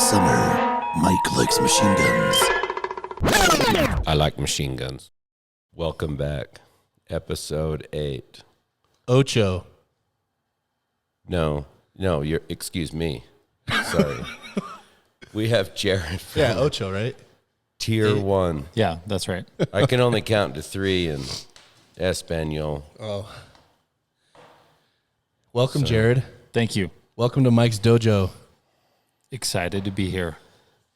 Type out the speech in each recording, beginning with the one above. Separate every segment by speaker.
Speaker 1: summer, Mike likes machine guns.
Speaker 2: I like machine guns. Welcome back. Episode 8.
Speaker 3: Ocho.
Speaker 2: No, excuse me. Sorry. We have Jared from
Speaker 3: Ocho, right?
Speaker 2: Tier 1.
Speaker 4: Yeah, that's right.
Speaker 2: I can only count to 3 in Espanol.
Speaker 3: Oh. Welcome, Jared.
Speaker 4: Thank you.
Speaker 3: Welcome to Mike's Dojo.
Speaker 4: Excited to be here.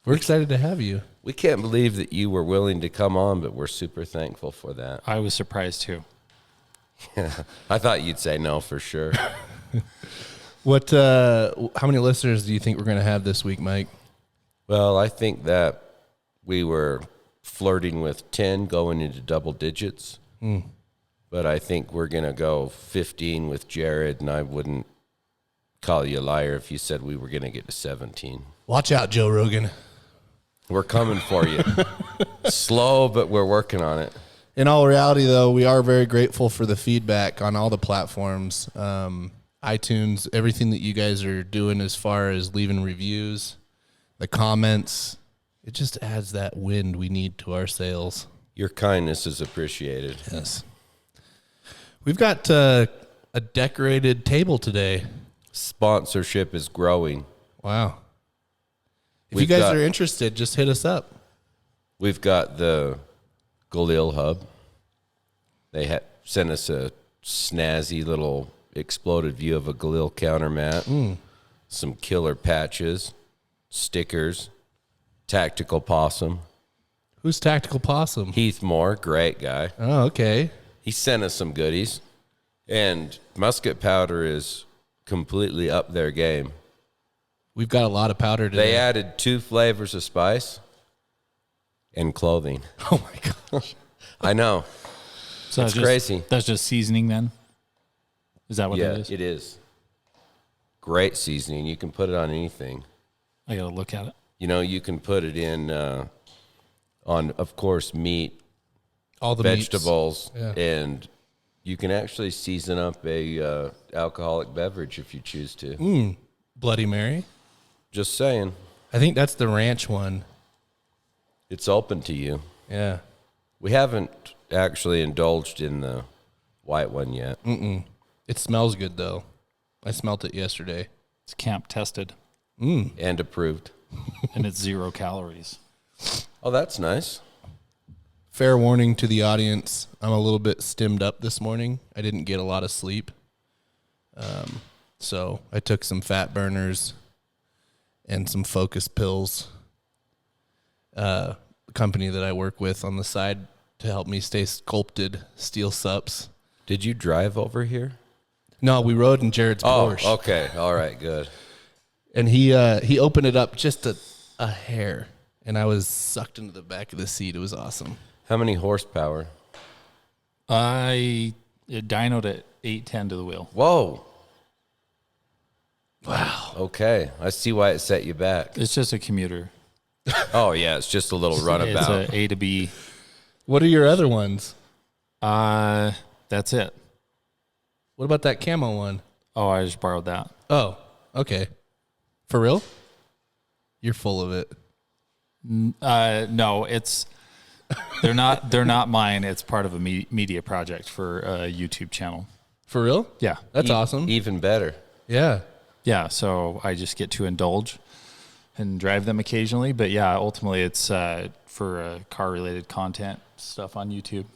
Speaker 3: We're excited to have you.
Speaker 2: We can't believe that you were willing to come on, but we're super thankful for that.
Speaker 4: I was surprised too.
Speaker 2: Yeah, I thought you'd say no for sure.
Speaker 3: How many listeners do you think we're going to have this week, Mike?
Speaker 2: Well, I think that we were flirting with 10 going into double digits. But I think we're going to go 15 with Jared, and I wouldn't call you a liar if you said we were going to get to 17.
Speaker 3: Watch out, Joe Rogan.
Speaker 2: We're coming for you. Slow, but we're working on it.
Speaker 3: In all reality, though, we are very grateful for the feedback on all the platforms. iTunes, everything that you guys are doing as far as leaving reviews, the comments, it just adds that wind we need to our sails.
Speaker 2: Your kindness is appreciated.
Speaker 3: Yes. We've got a decorated table today.
Speaker 2: Sponsorship is growing.
Speaker 3: Wow. If you guys are interested, just hit us up.
Speaker 2: We've got the Galil Hub. They sent us a snazzy little exploded view of a Galil countermat, some killer patches, stickers, Tactical Possum.
Speaker 3: Who's Tactical Possum?
Speaker 2: Heath Moore, great guy.
Speaker 3: Oh, okay.
Speaker 2: He sent us some goodies. And musket powder is completely up their game.
Speaker 3: We've got a lot of powder today.
Speaker 2: They added 2 flavors of spice and clothing.
Speaker 3: Oh, my gosh.
Speaker 2: I know.
Speaker 4: So
Speaker 2: it's crazy.
Speaker 4: That's just seasoning then? Is that what it is?
Speaker 2: Yeah, it is. Great seasoning. You can put it on anything.
Speaker 4: I got to look at it.
Speaker 2: You know, you can put it in on, of course, meat,
Speaker 3: all the
Speaker 2: vegetables,
Speaker 3: yeah.
Speaker 2: And you can actually season up a alcoholic beverage if you choose to.
Speaker 3: Bloody Mary?
Speaker 2: Just saying.
Speaker 3: I think that's the ranch one.
Speaker 2: It's open to you.
Speaker 3: Yeah.
Speaker 2: We haven't actually indulged in the white one yet.
Speaker 3: It smells good, though. I smelt it yesterday.
Speaker 4: It's camp tested.
Speaker 2: And approved.
Speaker 4: And it's 0 calories.
Speaker 2: Oh, that's nice.
Speaker 3: Fair warning to the audience, I'm a little bit stimmed up this morning. I didn't get a lot of sleep. So I took some fat burners and some focus pills. The company that I work with on the side to help me stay sculpted, steel sups.
Speaker 2: Did you drive over here?
Speaker 3: No, we rode in Jared's Porsche.
Speaker 2: Oh, okay. All right, good.
Speaker 3: And he opened it up just a hair, and I was sucked into the back of the seat. It was awesome.
Speaker 2: How many horsepower?
Speaker 4: It dynoed at 810 to the wheel.
Speaker 2: Whoa.
Speaker 3: Wow.
Speaker 2: Okay. I see why it set you back.
Speaker 4: It's just a commuter.
Speaker 2: Oh, yeah. It's just a little
Speaker 4: It's
Speaker 2: runabout.
Speaker 4: a A to B.
Speaker 3: What are your other ones?
Speaker 4: That's it.
Speaker 3: What about that camo one?
Speaker 4: Oh, I just borrowed that.
Speaker 3: Oh, okay. For real? You're full of it.
Speaker 4: No, they're not mine. It's part of a media project for a YouTube channel.
Speaker 3: For real?
Speaker 4: Yeah.
Speaker 3: That's awesome.
Speaker 2: Even better.
Speaker 3: Yeah.
Speaker 4: Yeah, so I just get to indulge and drive them occasionally. But yeah, ultimately it's for car-related content stuff on YouTube.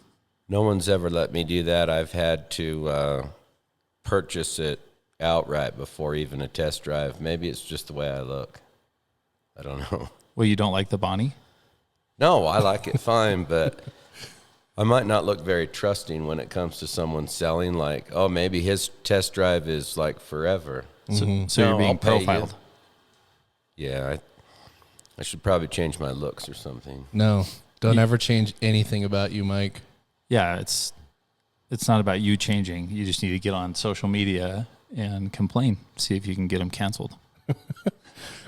Speaker 2: No one's ever let me do that. I've had to purchase it outright before even a test drive. Maybe it's just the way I look. I don't know.
Speaker 4: Well, you don't like the Bonnie?
Speaker 2: No, I like it fine, but I might not look very trusting when it comes to someone selling, like, oh, maybe his test drive is like forever.
Speaker 4: So
Speaker 2: No,
Speaker 4: you're being
Speaker 2: I'll pay you.
Speaker 4: profiled.
Speaker 2: Yeah, I should probably change my looks or something.
Speaker 3: No, don't ever change anything about you, Mike.
Speaker 4: Yeah, it's not about you changing. You just need to get on social media and complain. See if you can get them canceled.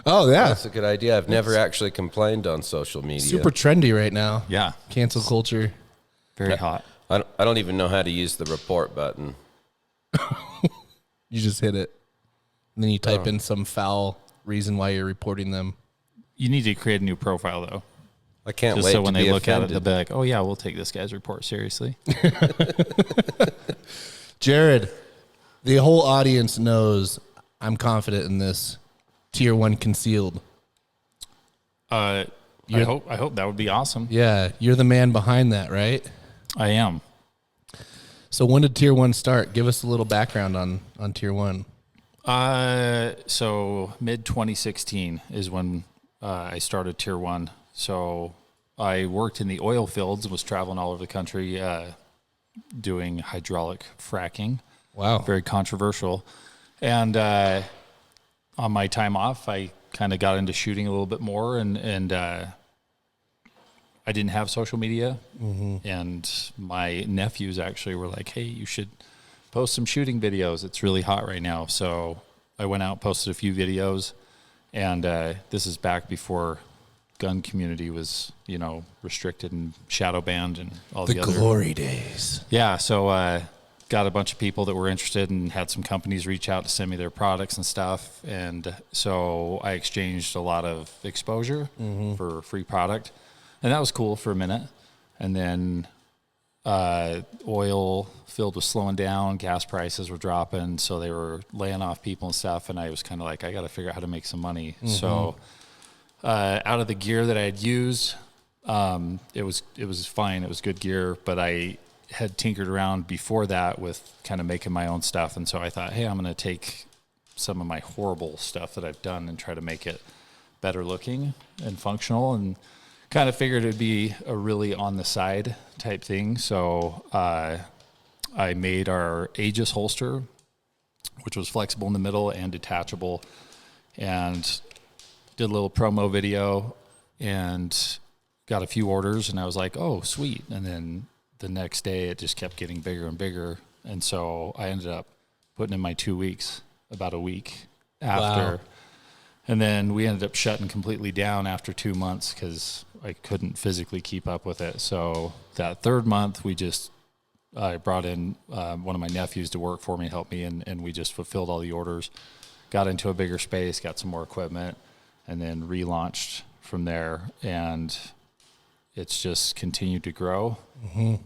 Speaker 3: Oh, yeah.
Speaker 2: That's a good idea. I've never actually complained on social media.
Speaker 3: Super trendy right now.
Speaker 4: Yeah.
Speaker 3: Cancel culture.
Speaker 4: Very hot.
Speaker 2: I don't even know how to use the report button.
Speaker 3: You just hit it. And then you type in some foul reason why you're reporting them.
Speaker 4: You need to create a new profile though.
Speaker 2: I can't
Speaker 4: Just
Speaker 2: wait
Speaker 4: so when
Speaker 2: to
Speaker 4: they
Speaker 2: be
Speaker 4: look at it,
Speaker 2: offended.
Speaker 4: they'll be like, "Oh yeah, we'll take this guy's report seriously."
Speaker 3: Jared, the whole audience knows I'm confident in this tier 1 concealed.
Speaker 4: I hope that would be awesome.
Speaker 3: Yeah, you're the man behind that, right?
Speaker 4: I am.
Speaker 3: So when did tier 1 start? Give us a little background on tier 1.
Speaker 4: So mid 2016 is when I started tier 1. So I worked in the oil fields, was traveling all over the country, doing hydraulic fracking.
Speaker 3: Wow.
Speaker 4: Very controversial. And on my time off, I kind of got into shooting a little bit more, and I didn't have social media. And my nephews actually were like, "Hey, you should post some shooting videos. It's really hot right now." So I went out, posted a few videos, and this is back before gun community was, restricted and shadow banned and all the other
Speaker 3: glory days.
Speaker 4: Yeah, so got a bunch of people that were interested and had some companies reach out to send me their products and stuff. And so I exchanged a lot of exposure for free product. And that was cool for a minute. And then oil field was slowing down, gas prices were dropping, so they were laying off people and stuff. And I was kind of like, I got to figure out how to make some money. So out of the gear that I had used, it was fine. It was good gear, but I had tinkered around before that with kind of making my own stuff. And so I thought, hey, I'm going to take some of my horrible stuff that I've done and try to make it better looking and functional, and kind of figured it'd be a really on the side type thing. So I made our Aegis holster, which was flexible in the middle and detachable, and did a little promo video and got a few orders, and I was like, oh, sweet. And then the next day it just kept getting bigger and bigger. And so I ended up putting in my 2 weeks, about a week after.
Speaker 3: Wow.
Speaker 4: And then we ended up shutting completely down after 2 months because I couldn't physically keep up with it. So that third month, I brought in one of my nephews to work for me, help me, and we just fulfilled all the orders, got into a bigger space, got some more equipment, and then relaunched from there. And it's just continued to grow.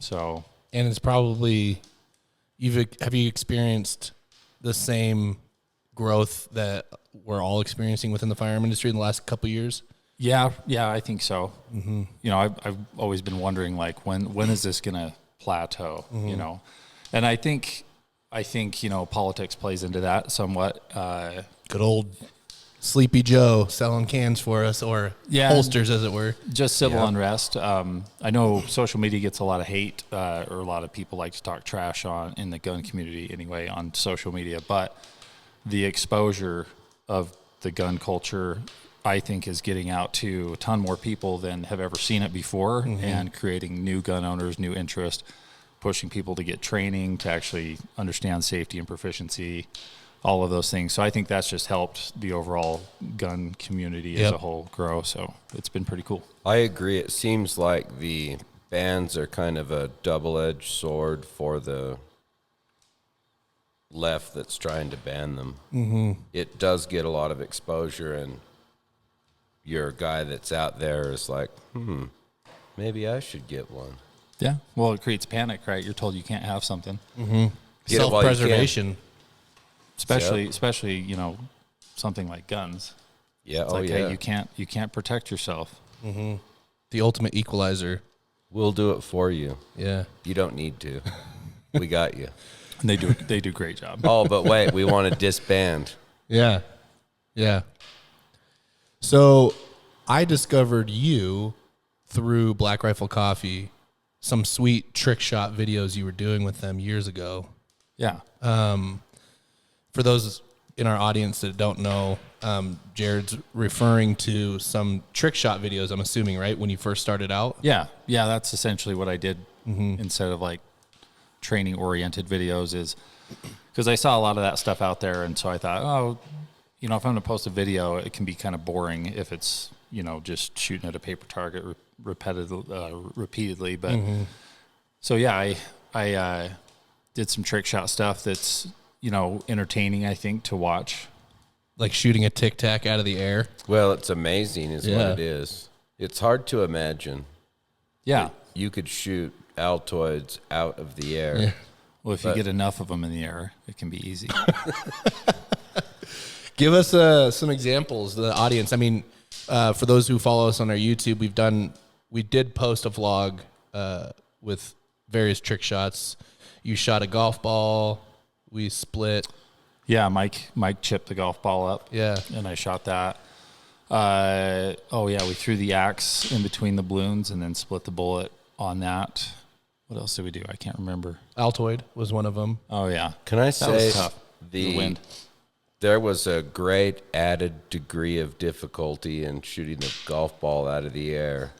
Speaker 4: So,
Speaker 3: And it's probably, have you experienced the same growth that we're all experiencing within the firearm industry in the last couple of years?
Speaker 4: yeah, I think so. I've always been wondering, like, when is this going to plateau, And I think, politics plays into that somewhat.
Speaker 3: Good old Sleepy Joe selling cans for us, or holsters, as it were.
Speaker 4: Just civil unrest. I know social media gets a lot of hate, or a lot of people like to talk trash in the gun community anyway on social media, but the exposure of the gun culture, I think, is getting out to a ton more people than have ever seen it before, and creating new gun owners, new interest, pushing people to get training, to actually understand safety and proficiency, all of those things. So I think that's just helped the overall gun community as a whole grow. So it's been pretty cool.
Speaker 2: I agree. It seems like the bans are kind of a double-edged sword for the left that's trying to ban them. It does get a lot of exposure, and your guy that's out there is like, maybe I should get one.
Speaker 4: Yeah. Well, it creates panic, right? You're told you can't have something.
Speaker 2: Get it while you can.
Speaker 3: Self-preservation.
Speaker 4: Especially, something like guns.
Speaker 2: Yeah.
Speaker 4: It's hey, you can't protect yourself.
Speaker 3: The ultimate equalizer.
Speaker 2: We'll do it for you.
Speaker 3: Yeah.
Speaker 2: You don't need to. We got you.
Speaker 4: And they do a great job.
Speaker 2: Oh, but wait, we want to disband.
Speaker 3: Yeah. Yeah. So I discovered you through Black Rifle Coffee, some sweet trick shot videos you were doing with them years ago.
Speaker 4: Yeah.
Speaker 3: For those in our audience that don't know, Jared's referring to some trick shot videos, I'm assuming, right, when you first started out?
Speaker 4: Yeah. That's essentially what I did instead of like training oriented videos, is because I saw a lot of that stuff out there. And so I thought, if I'm going to post a video, it can be kind of boring if it's, just shooting at a paper target repeatedly. But so, yeah, I did some trick shot stuff that's, entertaining, I think, to watch.
Speaker 3: like shooting a tic tac out of the air.
Speaker 2: Well, it's amazing is
Speaker 3: Yeah.
Speaker 2: what it is. It's hard to imagine.
Speaker 4: Yeah.
Speaker 2: You could shoot Altoids out of the air.
Speaker 3: Yeah.
Speaker 4: Well, if you get enough of them in the air, it can be easy.
Speaker 3: Give us some examples, the audience. I mean, for those who follow us on our YouTube, we did post a vlog with various trick shots. You shot a golf ball. We split.
Speaker 4: Yeah, Mike chipped the golf ball up.
Speaker 3: Yeah.
Speaker 4: And I shot that. We threw the axe in between the balloons and then split the bullet on that. What else did we do? I can't remember.
Speaker 3: Altoid was one of them.
Speaker 4: Oh, yeah.
Speaker 2: Can I
Speaker 4: That
Speaker 2: say
Speaker 4: was tough. The wind.
Speaker 2: There was a great added degree of difficulty in shooting the golf ball out of the air.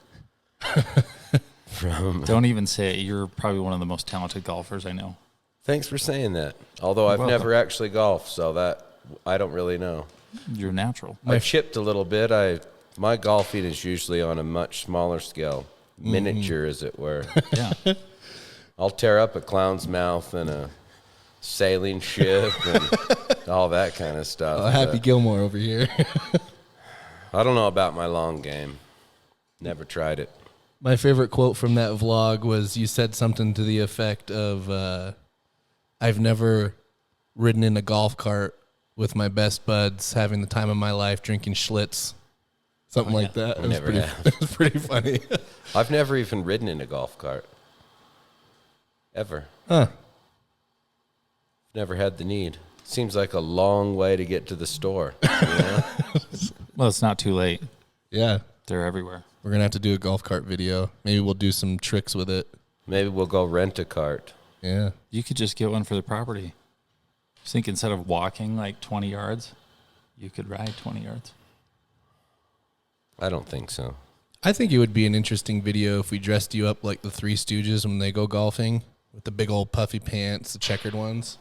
Speaker 4: Don't even say it. You're probably one of the most talented golfers I know.
Speaker 2: Thanks for saying that. Although I've
Speaker 4: welcome.
Speaker 2: never actually golfed, so that I don't really know.
Speaker 4: You're natural.
Speaker 2: I've chipped a little bit. My golfing is usually on a much smaller scale, miniature as it were.
Speaker 4: Yeah.
Speaker 2: I'll tear up a clown's mouth and a sailing ship and all that kind of stuff.
Speaker 3: Happy Gilmore over here.
Speaker 2: I don't know about my long game. Never tried it.
Speaker 3: My favorite quote from that vlog was you said something to the effect of, I've never ridden in a golf cart with my best buds, having the time of my life, drinking Schlitz. Something like that. It was
Speaker 2: Never have.
Speaker 3: it was pretty funny.
Speaker 2: I've never even ridden in a golf cart. Ever.
Speaker 3: Huh.
Speaker 2: Never had the need. Seems like a long way to get to the store. You know?
Speaker 4: Well, it's not too late.
Speaker 3: Yeah.
Speaker 4: They're everywhere.
Speaker 3: We're going to have to do a golf cart video. Maybe we'll do some tricks with it.
Speaker 2: Maybe we'll go rent a cart.
Speaker 3: Yeah.
Speaker 4: You could just get one for the property. I think instead of walking like 20 yards, you could ride 20 yards.
Speaker 2: I don't think so.
Speaker 3: I think it would be an interesting video if we dressed you up like the Three Stooges when they go golfing with the big old puffy pants, the checkered ones.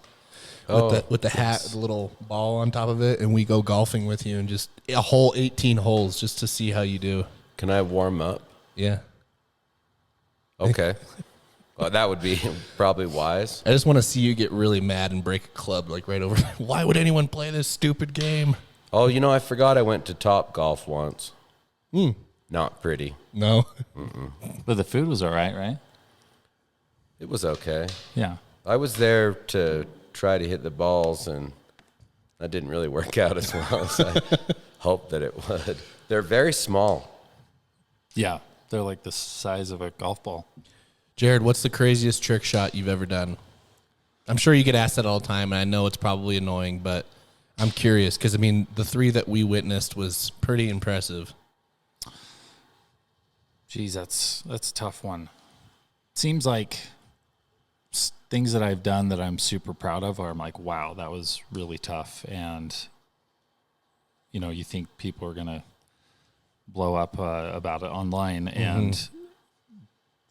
Speaker 3: With the hat, the little ball on top of it, and we go golfing with you and just a whole 18 holes just to see how you do.
Speaker 2: Can I warm up?
Speaker 3: Yeah.
Speaker 2: Okay. Well, that would be probably wise.
Speaker 3: I just want to see you get really mad and break a club like right over. Why would anyone play this stupid game?
Speaker 2: Oh, I forgot I went to Top Golf once. Not pretty.
Speaker 3: No.
Speaker 4: But the food was all right?
Speaker 2: It was okay.
Speaker 4: Yeah.
Speaker 2: I was there to try to hit the balls, and that didn't really work out as well as I hoped that it would. They're very small.
Speaker 4: Yeah. They're like the size of a golf ball.
Speaker 3: Jared, what's the craziest trick shot you've ever done? I'm sure you get asked that all the time, and I know it's probably annoying, but I'm curious because, the three that we witnessed was pretty impressive.
Speaker 4: Geez, that's a tough one. Seems like things that I've done that I'm super proud of are I'm like, wow, that was really tough. And, you think people are going to blow up about it online and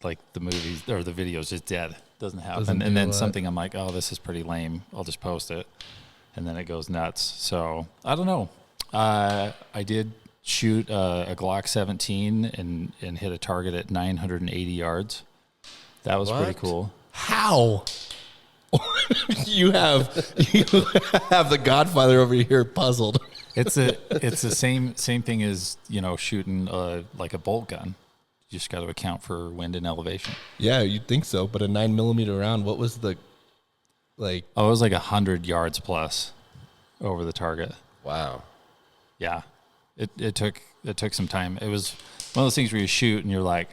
Speaker 4: like the movies or the videos just dead. Doesn't happen. And then something I'm like, oh, this is pretty lame. I'll just post it. And then it goes nuts. So I don't know. I did shoot a Glock 17 and hit a target at 980 yards. That was pretty cool.
Speaker 3: How? you have the Godfather over here puzzled.
Speaker 4: It's the same thing as shooting like a bolt gun. You just got to account for wind and elevation.
Speaker 3: Yeah, you'd think so. But a 9mm round, what was the like?
Speaker 4: Oh, it was like 100 yards plus over the target.
Speaker 2: Wow.
Speaker 4: Yeah, it took some time. It was one of those things where you shoot and you're like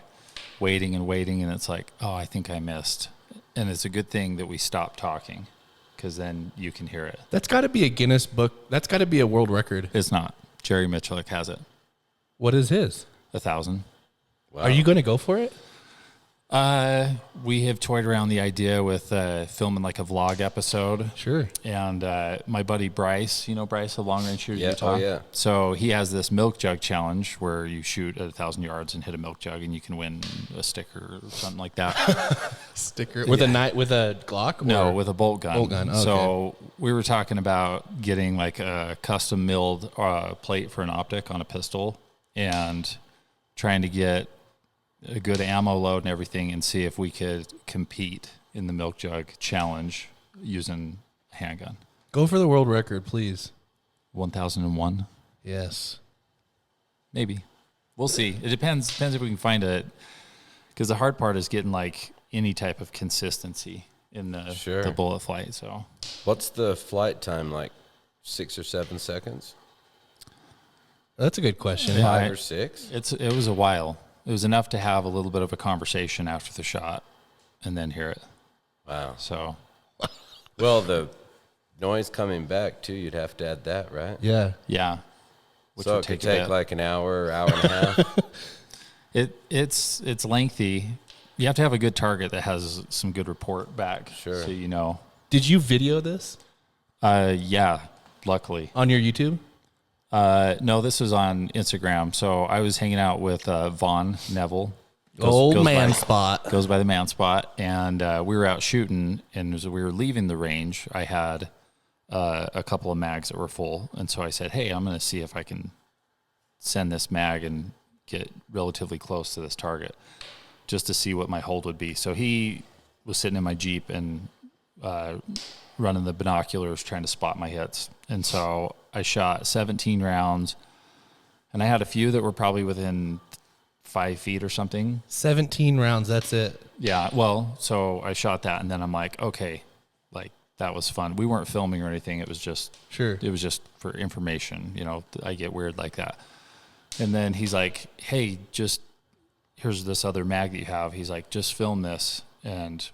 Speaker 4: waiting, and it's like, oh, I think I missed. And it's a good thing that we stopped talking because then you can hear it.
Speaker 3: That's got to be a Guinness book. That's got to be a world record.
Speaker 4: It's not. Jerry Mitchell has it.
Speaker 3: What is his?
Speaker 4: 1,000.
Speaker 2: Wow.
Speaker 3: Are you going to go for it?
Speaker 4: We have toyed around the idea with filming like a vlog episode.
Speaker 3: Sure.
Speaker 4: And my buddy Bryce, Bryce, the long range shooter in
Speaker 2: Yeah.
Speaker 4: Utah.
Speaker 2: Oh, yeah.
Speaker 4: So he has this milk jug challenge where you shoot at 1,000 yards and hit a milk jug, and you can win a sticker or something like that.
Speaker 3: Sticker with a Glock?
Speaker 4: No, with a bolt gun.
Speaker 3: Bolt gun. Okay.
Speaker 4: So we were talking about getting like a custom milled plate for an optic on a pistol and trying to get a good ammo load and everything and see if we could compete in the milk jug challenge using a handgun.
Speaker 3: Go for the world record, please.
Speaker 4: 1001.
Speaker 3: Yes.
Speaker 4: Maybe. We'll see. It depends if we can find it. Because the hard part is getting like any type of consistency in the bullet flight. So,
Speaker 2: what's the flight time like? 6 or 7 seconds?
Speaker 3: That's a good question.
Speaker 4: Yeah,
Speaker 2: 5 or 6?
Speaker 4: It was a while. It was enough to have a little bit of a conversation after the shot, and then hear it.
Speaker 2: Wow.
Speaker 4: So,
Speaker 2: well, the noise coming back too, you'd have to add that, right?
Speaker 3: Yeah.
Speaker 4: yeah. Which
Speaker 2: So
Speaker 4: would
Speaker 2: it could
Speaker 4: a
Speaker 2: take
Speaker 4: bit.
Speaker 2: like an hour and a half.
Speaker 4: It's lengthy. You have to have a good target that has some good report back.
Speaker 2: Sure.
Speaker 4: So you know.
Speaker 3: Did you video this
Speaker 4: Yeah. Luckily.
Speaker 3: on your YouTube?
Speaker 4: No, this was on Instagram. So I was hanging out with Vaughn Neville.
Speaker 3: Old man
Speaker 4: by,
Speaker 3: spot.
Speaker 4: Goes by the man spot. And we were out shooting, and as we were leaving the range, I had a couple of mags that were full. And so I said, hey, I'm going to see if I can send this mag and get relatively close to this target just to see what my hold would be. So he was sitting in my Jeep and running the binoculars trying to spot my hits. And so I shot 17 rounds, and I had a few that were probably within 5 feet or something.
Speaker 3: 17 rounds, that's it.
Speaker 4: Yeah, well, so I shot that, and then I'm like, okay, like that was fun. We weren't filming or anything. It was just It was just for information. You know, I get weird like that. And then he's like, hey, just here's this other mag that you have. He's like, just film this and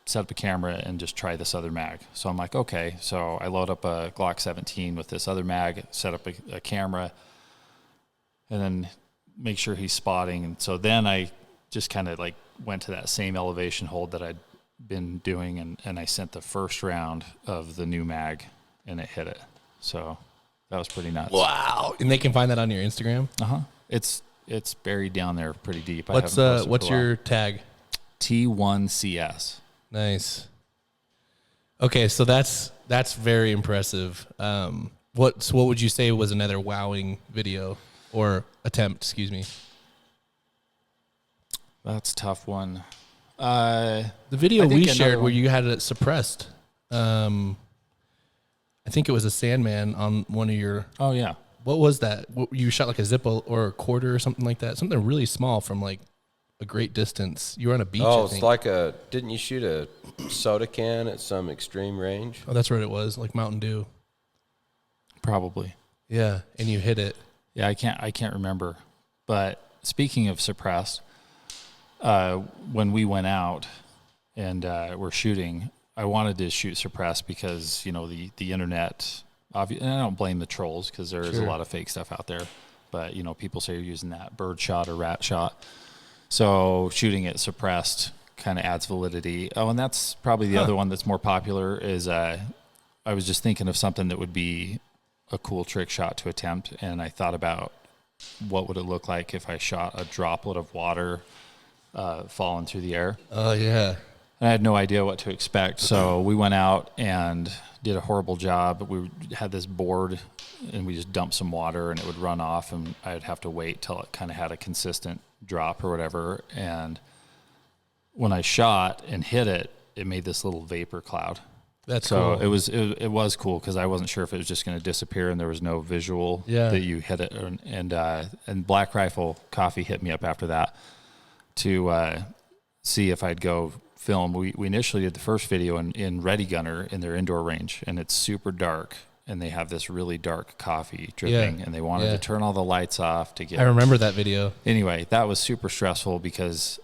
Speaker 4: set up a camera and just try this other mag. So I'm like, okay. So I load up a Glock 17 with this other mag, set up a camera, and then make sure he's spotting. And so then I just kind of like went to that same elevation hold that I'd been doing, and I sent the first round of the new mag, and it hit it. So that was pretty nuts.
Speaker 3: Wow. And they can find that on your Instagram?
Speaker 4: Uh-huh. It's buried down there pretty deep.
Speaker 3: What's your tag?
Speaker 4: T1CS.
Speaker 3: Nice. Okay, so that's very impressive. What would you say was another wowing video or attempt, excuse me?
Speaker 4: That's a tough one.
Speaker 3: The video we shared where you had it suppressed. I think it was a Sandman on one of your...
Speaker 4: Oh, yeah.
Speaker 3: What was that? You shot like a Zippo or a quarter or something like that? Something really small from like a great distance. You were on a beach,
Speaker 2: Oh,
Speaker 3: I think.
Speaker 2: it's like didn't you shoot a soda can at some extreme range?
Speaker 3: Oh, that's what it was, like Mountain Dew.
Speaker 4: Probably.
Speaker 3: Yeah, and you hit it.
Speaker 4: Yeah, I can't remember. But speaking of suppressed, when we went out and were shooting, I wanted to shoot suppressed because, you know, the internet, and I don't blame the trolls because there is a lot of fake stuff out there. But, you know, people say you're using that bird shot or rat shot. So shooting it suppressed kind of adds validity. Oh, and that's probably the other one that's more popular is I was just thinking of something that would be a cool trick shot to attempt, and I thought about what would it look like if I shot a droplet of water falling through the air.
Speaker 3: Oh, yeah.
Speaker 4: And I had no idea what to expect, so we went out and did a horrible job. We had this board, and we just dumped some water, and it would run off, and I'd have to wait till it kind of had a consistent drop or whatever. And when I shot and hit it, it made this little vapor cloud.
Speaker 3: That's
Speaker 4: so
Speaker 3: cool.
Speaker 4: It was cool because I wasn't sure if it was just going to disappear and there was no visual that you hit it. And Black Rifle Coffee hit me up after that to see if I'd go film. We initially did the first video in Ready Gunner in their indoor range, and it's super dark, and they have this really dark coffee dripping, and they wanted to turn all the lights off to get...
Speaker 3: I remember that video.
Speaker 4: Anyway, that was super stressful because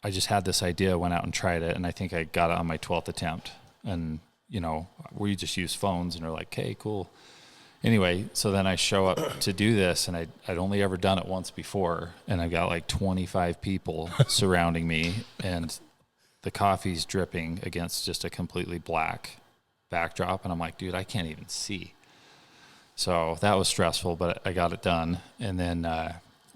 Speaker 4: I just had this idea, went out and tried it, and I think I got it on my 12th attempt. And, you know, we just use phones, and they're like, hey, cool. Anyway, so then I show up to do this, and I'd only ever done it once before, and I've got like 25 people surrounding me, and the coffee's dripping against just a completely black backdrop, and I'm like, dude, I can't even see. So that was stressful, but I got it done. And then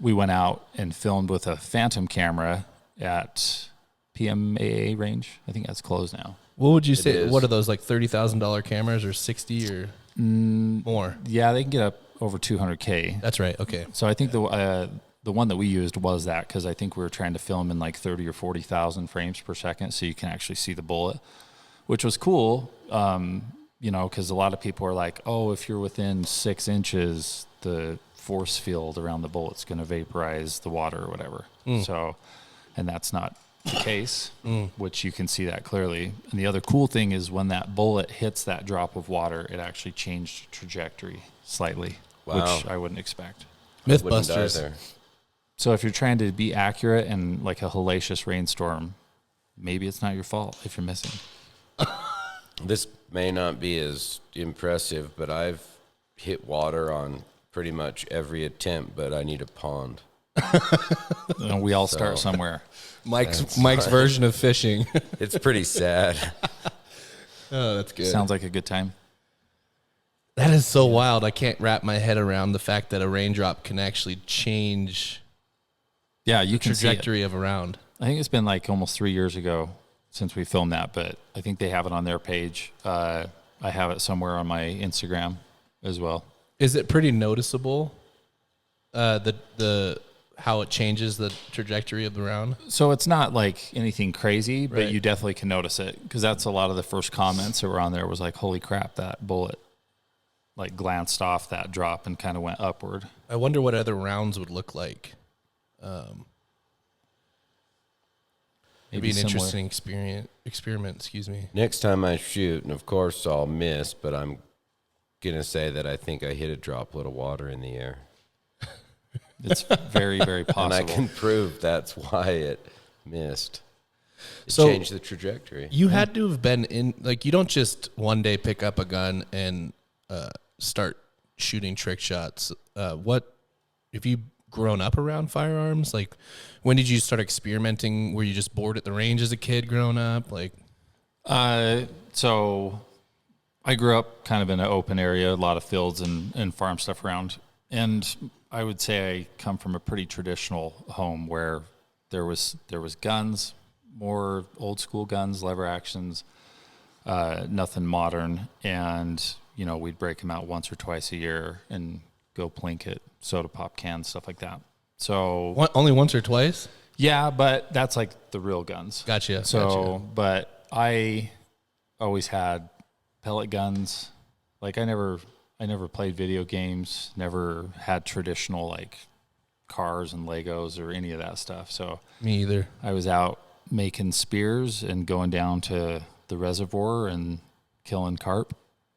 Speaker 4: we went out and filmed with a Phantom camera at PMAA range. I think that's closed now.
Speaker 3: What would you say? What are those, like $30,000 cameras or 60 or more?
Speaker 4: Yeah, they can get up over 200K.
Speaker 3: That's right. Okay.
Speaker 4: So I think the one that we used was that because I think we were trying to film in like 30 or 40,000 frames per second, so you can actually see the bullet, which was cool. you know, because a lot of people are like, oh, if you're within 6 inches, the force field around the bullet's going to vaporize the water or whatever. So, and that's not the case, which you can see that clearly. And the other cool thing is when that bullet hits that drop of water, it actually changed trajectory slightly, which I wouldn't expect.
Speaker 3: Mythbusters.
Speaker 4: So if you're trying to be accurate in like a hellacious rainstorm, maybe it's not your fault if you're missing.
Speaker 2: This may not be as impressive, but I've hit water on pretty much every attempt, but I need a pond.
Speaker 4: And we all start somewhere.
Speaker 3: Mike's version of fishing.
Speaker 2: It's pretty sad.
Speaker 3: Oh, that's good.
Speaker 4: Sounds like a good time.
Speaker 3: That is so wild. I can't wrap my head around the fact that a raindrop can actually change
Speaker 4: You can
Speaker 3: trajectory of a round.
Speaker 4: I think it's been like almost 3 years ago since we filmed that, but I think they have it on their page. I have it somewhere on my Instagram as well.
Speaker 3: Is it pretty noticeable? The how it changes the trajectory of the round?
Speaker 4: So it's not like anything crazy, but
Speaker 3: Right.
Speaker 4: you definitely can notice it because that's a lot of the first comments that were on there was like, holy crap, that bullet like glanced off that drop and kind of went upward.
Speaker 3: I wonder what other rounds would look like. Maybe an
Speaker 4: similar.
Speaker 3: interesting experiment. Excuse me.
Speaker 2: Next time I shoot, and of course I'll miss, but I'm going to say that I think I hit a droplet of water in the air.
Speaker 4: It's very, very possible.
Speaker 2: And I can prove that's why it missed. It
Speaker 3: So-
Speaker 2: changed the trajectory.
Speaker 3: You had to have been in, like, you don't just one day pick up a gun and start shooting trick shots. What, if you grown up around firearms? Like, when did you start experimenting? Were you just bored at the range as a kid growing up? Like,
Speaker 4: So I grew up kind of in an open area, a lot of fields and farm stuff around. And I would say I come from a pretty traditional home where there was guns, more old school guns, lever actions, nothing modern. And, you know, we'd break them out once or twice a year and go plink at soda pop cans, stuff like that. So
Speaker 3: only once or twice?
Speaker 4: yeah, but that's like the real guns.
Speaker 3: Gotcha.
Speaker 4: So, but I always had pellet guns. Like I never played video games, never had traditional like cars and Legos or any of that stuff. So
Speaker 3: Me either.
Speaker 4: I was out making spears and going down to the reservoir and killing carp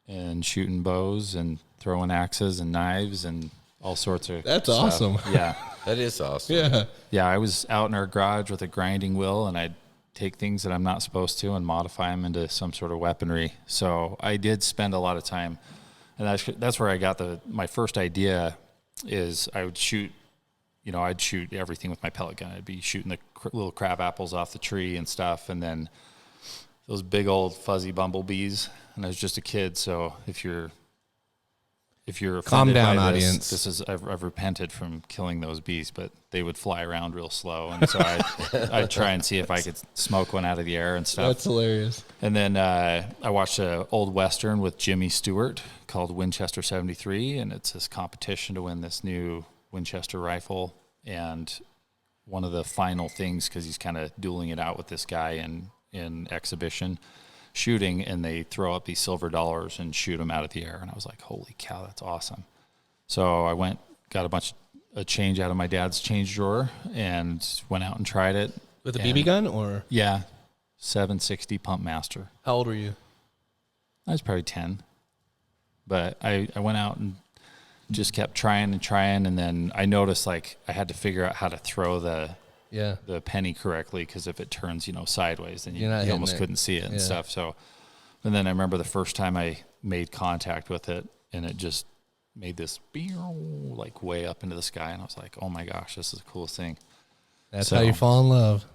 Speaker 4: and shooting bows and throwing axes and knives and all sorts of
Speaker 3: That's
Speaker 4: stuff.
Speaker 3: awesome.
Speaker 4: Yeah.
Speaker 2: That is awesome.
Speaker 3: Yeah.
Speaker 4: Yeah, I was out in our garage with a grinding wheel, and I'd take things that I'm not supposed to and modify them into some sort of weaponry. So I did spend a lot of time, and that's where I got my first idea. Is I would shoot, I'd shoot everything with my pellet gun. I'd be shooting the little crab apples off the tree and stuff, and then those big old fuzzy bumblebees. And I was just a kid, so if you're
Speaker 3: Calm
Speaker 4: offended
Speaker 3: down,
Speaker 4: by
Speaker 3: audience.
Speaker 4: this is I've repented from killing those bees, but they would fly around real slow, and so I'd try and see if I could smoke one out of the air and stuff.
Speaker 3: That's hilarious.
Speaker 4: And then I watched an old Western with Jimmy Stewart called Winchester 73, and it's this competition to win this new Winchester rifle. And one of the final things, because he's kind of dueling it out with this guy in exhibition shooting, and they throw up these silver dollars and shoot them out of the air. And I was like, holy cow, that's awesome. So I went, got a change out of my dad's change drawer and went out and tried it.
Speaker 3: With a BB gun or?
Speaker 4: Yeah. 760 Pump Master.
Speaker 3: How old were you?
Speaker 4: I was probably 10. But I went out and just kept trying. And then I noticed like I had to figure out how to throw the penny correctly, because if it turns, sideways, then you almost couldn't see it and stuff. So, and then I remember the first time I made contact with it, and it just made this like way up into the sky, and I was like, oh my gosh, this is the coolest thing.
Speaker 3: That's how you fall in love.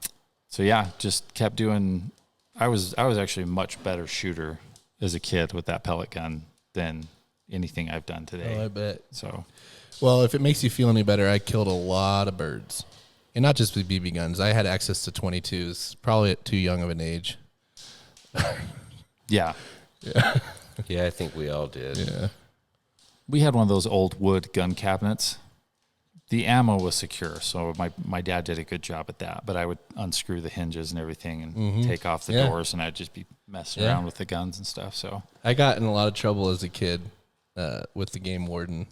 Speaker 4: So yeah, just kept doing. I was actually a much better shooter as a kid with that pellet gun than anything I've done today.
Speaker 3: Oh, I bet.
Speaker 4: So,
Speaker 3: well, if it makes you feel any better, I killed a lot of birds. And not just with BB guns. I had access to 22s, probably at too young of an age.
Speaker 4: yeah.
Speaker 2: Yeah, I think we all did.
Speaker 3: Yeah.
Speaker 4: We had one of those old wood gun cabinets The ammo was secure, so my dad did a good job at that. But I would unscrew the hinges and everything and take off the doors, and I'd just be messing around with the guns and stuff. So I
Speaker 3: got in a lot of trouble as a kid with the game warden,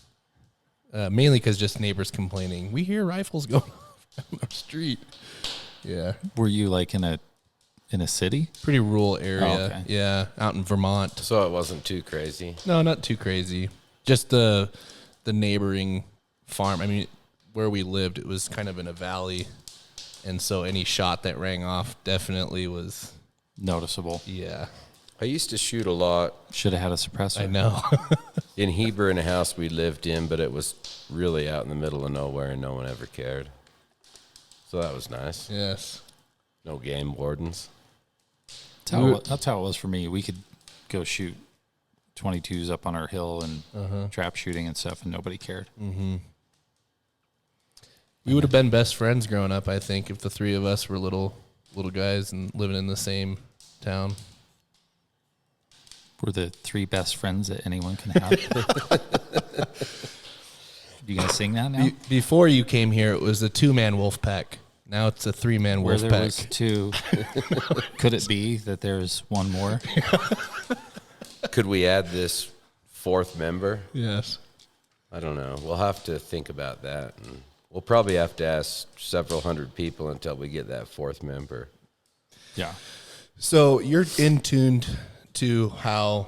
Speaker 3: mainly because just neighbors complaining. We hear rifles going off on our street. Yeah.
Speaker 4: Were you like in a city?
Speaker 3: Pretty rural area.
Speaker 4: Oh, okay.
Speaker 3: Yeah, out in Vermont.
Speaker 2: So it wasn't too crazy.
Speaker 3: No, not too crazy. Just the neighboring farm. I mean, where we lived, it was kind of in a valley, and so any shot that rang off definitely was
Speaker 4: noticeable.
Speaker 3: Yeah.
Speaker 2: I used to shoot a lot.
Speaker 4: Should have had a suppressor.
Speaker 3: I know.
Speaker 2: In Heber, in a house we lived in, but it was really out in the middle of nowhere, and no one ever cared. So that was nice.
Speaker 3: Yes.
Speaker 2: No game wardens.
Speaker 4: That's how it was for me. We could go shoot 22s up on our hill and trap shooting and stuff, and nobody cared.
Speaker 3: Mm-hmm. We would have been best friends growing up, I think, if the three of us were little guys and living in the same town.
Speaker 4: We're the three best friends that anyone can have. You gonna sing that now?
Speaker 3: Before you came here, it was a 2-man wolf pack. Now it's a 3-man wolf
Speaker 4: Where there
Speaker 3: pack.
Speaker 4: was 2. Could it be that there's one more?
Speaker 2: Could we add this 4th member?
Speaker 3: Yes.
Speaker 2: I don't know. We'll have to think about that. And we'll probably have to ask several hundred people until we get that 4th member.
Speaker 4: Yeah.
Speaker 3: So you're in tuned to how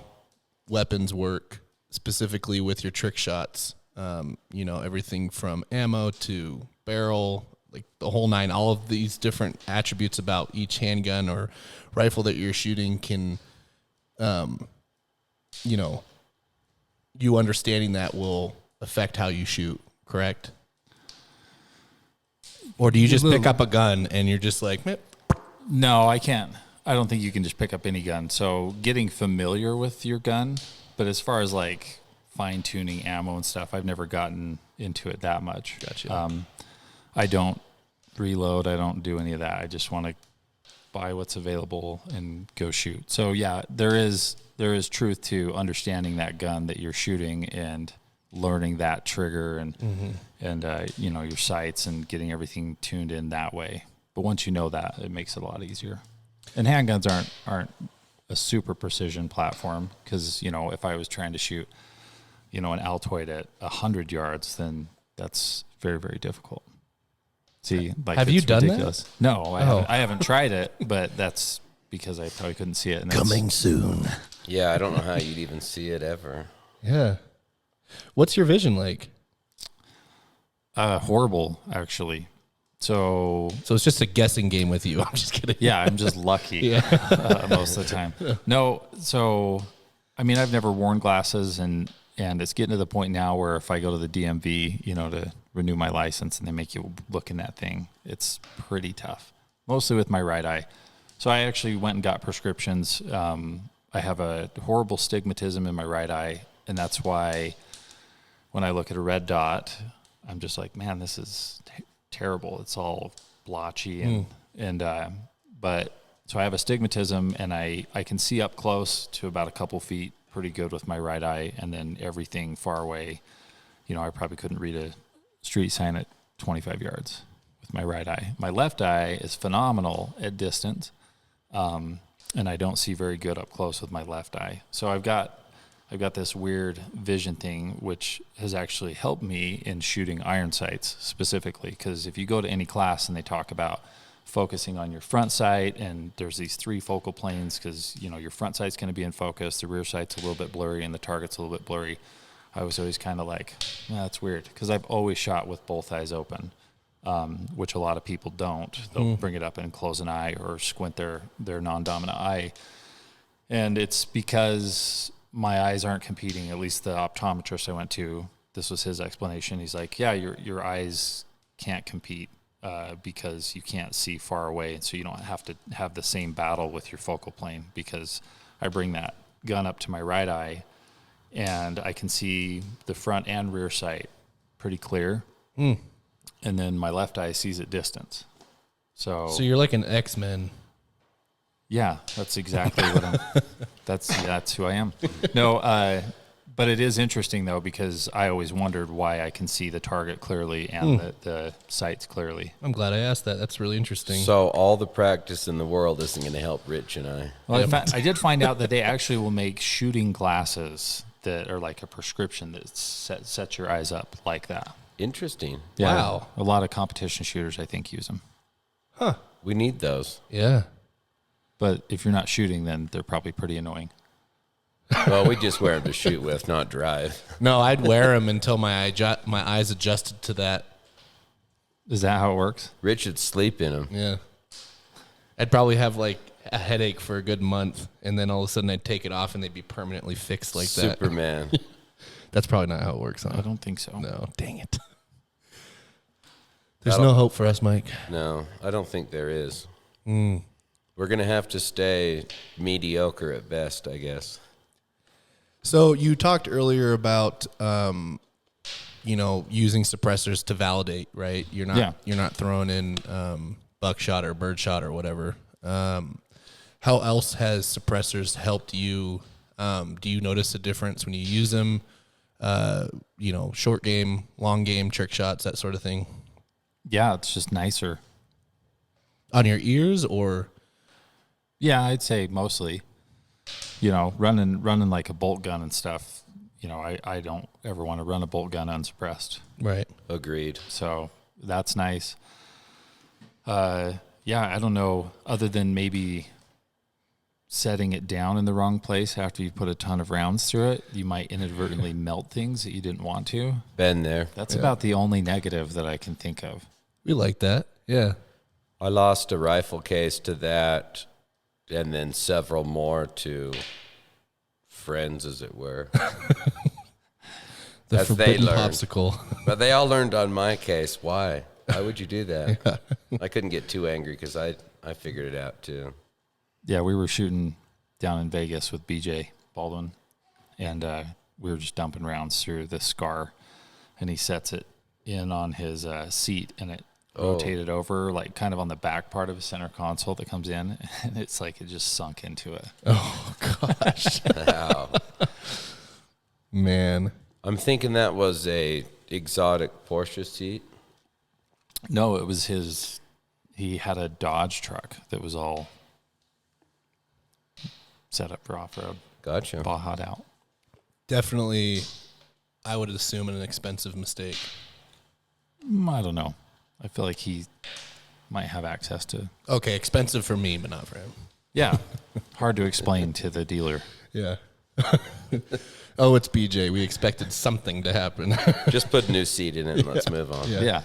Speaker 3: weapons work, specifically with your trick shots. Everything from ammo to barrel, like the whole 9, all of these different attributes about each handgun or rifle that you're shooting can, you understanding that will affect how you shoot, correct? Or do you just pick up a gun and you're just like, meh?
Speaker 4: No, I can't. I don't think you can just pick up any gun. So getting familiar with your gun, but as far as like fine-tuning ammo and stuff, I've never gotten into it that much.
Speaker 3: Gotcha.
Speaker 4: I don't reload. I don't do any of that. I just want to buy what's available and go shoot. So yeah, there is truth to understanding that gun that you're shooting and learning that trigger and your sights and getting everything tuned in that way. But once you know that, it makes it a lot easier. And handguns aren't a super precision platform because, if I was trying to shoot, an Altoid at 100 yards, then that's very, very difficult. See, like,
Speaker 3: have you done ridiculous.
Speaker 4: That? No, I haven't tried it, but that's because I probably couldn't see it. And
Speaker 1: coming soon.
Speaker 2: Yeah, I don't know how you'd even see it ever.
Speaker 3: Yeah. What's your vision like?
Speaker 4: Horrible, actually. So
Speaker 3: it's just a guessing game with you. I'm just kidding.
Speaker 4: Yeah, I'm just lucky most of the time. No, so, I've never worn glasses, and it's getting to the point now where if I go to the DMV, to renew my license and they make you look in that thing, it's pretty tough, mostly with my right eye. So I actually went and got prescriptions. I have a horrible stigmatism in my right eye, and that's why when I look at a red dot, I'm just like, man, this is terrible. It's all blotchy but so I have astigmatism, and I can see up close to about a couple feet pretty good with my right eye, and then everything far away, I probably couldn't read a street sign at 25 yards with my right eye. My left eye is phenomenal at distance, and I don't see very good up close with my left eye. So I've got this weird vision thing, which has actually helped me in shooting iron sights specifically, because if you go to any class and they talk about focusing on your front sight, and there's these 3 focal planes because, your front sight's going to be in focus, the rear sight's a little bit blurry, and the target's a little bit blurry. I was always kind of like, that's weird, because I've always shot with both eyes open, which a lot of people don't. They'll bring it up and close an eye or squint their non-dominant eye. And it's because my eyes aren't competing. At least the optometrist I went to, this was his explanation. He's like, yeah, your eyes can't compete because you can't see far away, and so you don't have to have the same battle with your focal plane, because I bring that gun up to my right eye and I can see the front and rear sight pretty clear. And then my left eye sees at distance. So
Speaker 3: you're like an X-Men.
Speaker 4: Yeah, that's exactly what I'm. That's who I am. No, But it is interesting, though, because I always wondered why I can see the target clearly and the sights clearly.
Speaker 3: I'm glad I asked that. That's really interesting.
Speaker 2: So all the practice in the world isn't going to help Rich and I.
Speaker 4: Well, I did find out that they actually will make shooting glasses that are like a prescription that sets your eyes up like that.
Speaker 2: Interesting.
Speaker 4: Yeah,
Speaker 3: Wow.
Speaker 4: a lot of competition shooters, I think, use them.
Speaker 3: Huh.
Speaker 2: We need those.
Speaker 3: Yeah.
Speaker 4: But if you're not shooting, then they're probably pretty annoying.
Speaker 2: Well, we just wear them to shoot with, not drive.
Speaker 3: No, I'd wear them until my eyes adjusted to that.
Speaker 4: Is that how it works?
Speaker 2: Rich would sleep in them.
Speaker 3: Yeah. I'd probably have like a headache for a good month, and then all of a sudden I'd take it off and they'd be permanently fixed like that.
Speaker 2: Superman.
Speaker 3: That's probably not how it works, huh?
Speaker 4: I don't think so.
Speaker 3: No, dang it. There's no hope for us, Mike.
Speaker 2: No, I don't think there is. We're going to have to stay mediocre at best, I guess.
Speaker 3: So you talked earlier about, using suppressors to validate, right? You're not throwing in buckshot or birdshot or whatever. How else has suppressors helped you? Do you notice a difference when you use them? Short game, long game, trick shots, that sort of thing.
Speaker 4: Yeah, it's just nicer.
Speaker 3: On your ears or?
Speaker 4: Yeah, I'd say mostly. Running like a bolt gun and stuff. I don't ever want to run a bolt gun unsuppressed.
Speaker 3: Right.
Speaker 2: Agreed.
Speaker 4: So that's nice. I don't know, other than maybe setting it down in the wrong place after you put a ton of rounds through it, you might inadvertently melt things that you didn't want to.
Speaker 2: Been there.
Speaker 4: That's about the only negative that I can think of.
Speaker 3: We like that. Yeah.
Speaker 2: I lost a rifle case to that, and then several more to friends, as it were.
Speaker 3: The
Speaker 2: As they
Speaker 3: forbidden
Speaker 2: learned.
Speaker 3: popsicle.
Speaker 2: But they all learned on my case. Why? Why would you do that? I couldn't get too angry because I figured it out too.
Speaker 4: Yeah, we were shooting down in Vegas with BJ Baldwin, and we were just dumping rounds through the scar, and he sets it in on his seat, and it rotated over, like kind of on the back part of a center console that comes in, and it's like it just sunk into it.
Speaker 3: Oh, gosh.
Speaker 2: Wow.
Speaker 3: Man.
Speaker 2: I'm thinking that was a exotic Porsche seat.
Speaker 4: No, it was his. He had a Dodge truck that was all set up for off-road.
Speaker 2: Gotcha.
Speaker 4: Bawha'd out.
Speaker 3: Definitely, I would assume an expensive mistake.
Speaker 4: I don't know. I feel like he might have access to.
Speaker 3: Okay, expensive for me, but not for him.
Speaker 4: Yeah, hard to explain to the dealer.
Speaker 3: Yeah. Oh, it's BJ. We expected something to happen.
Speaker 2: Just put a new seat in it and let's move on.
Speaker 3: Yeah.
Speaker 4: Yeah.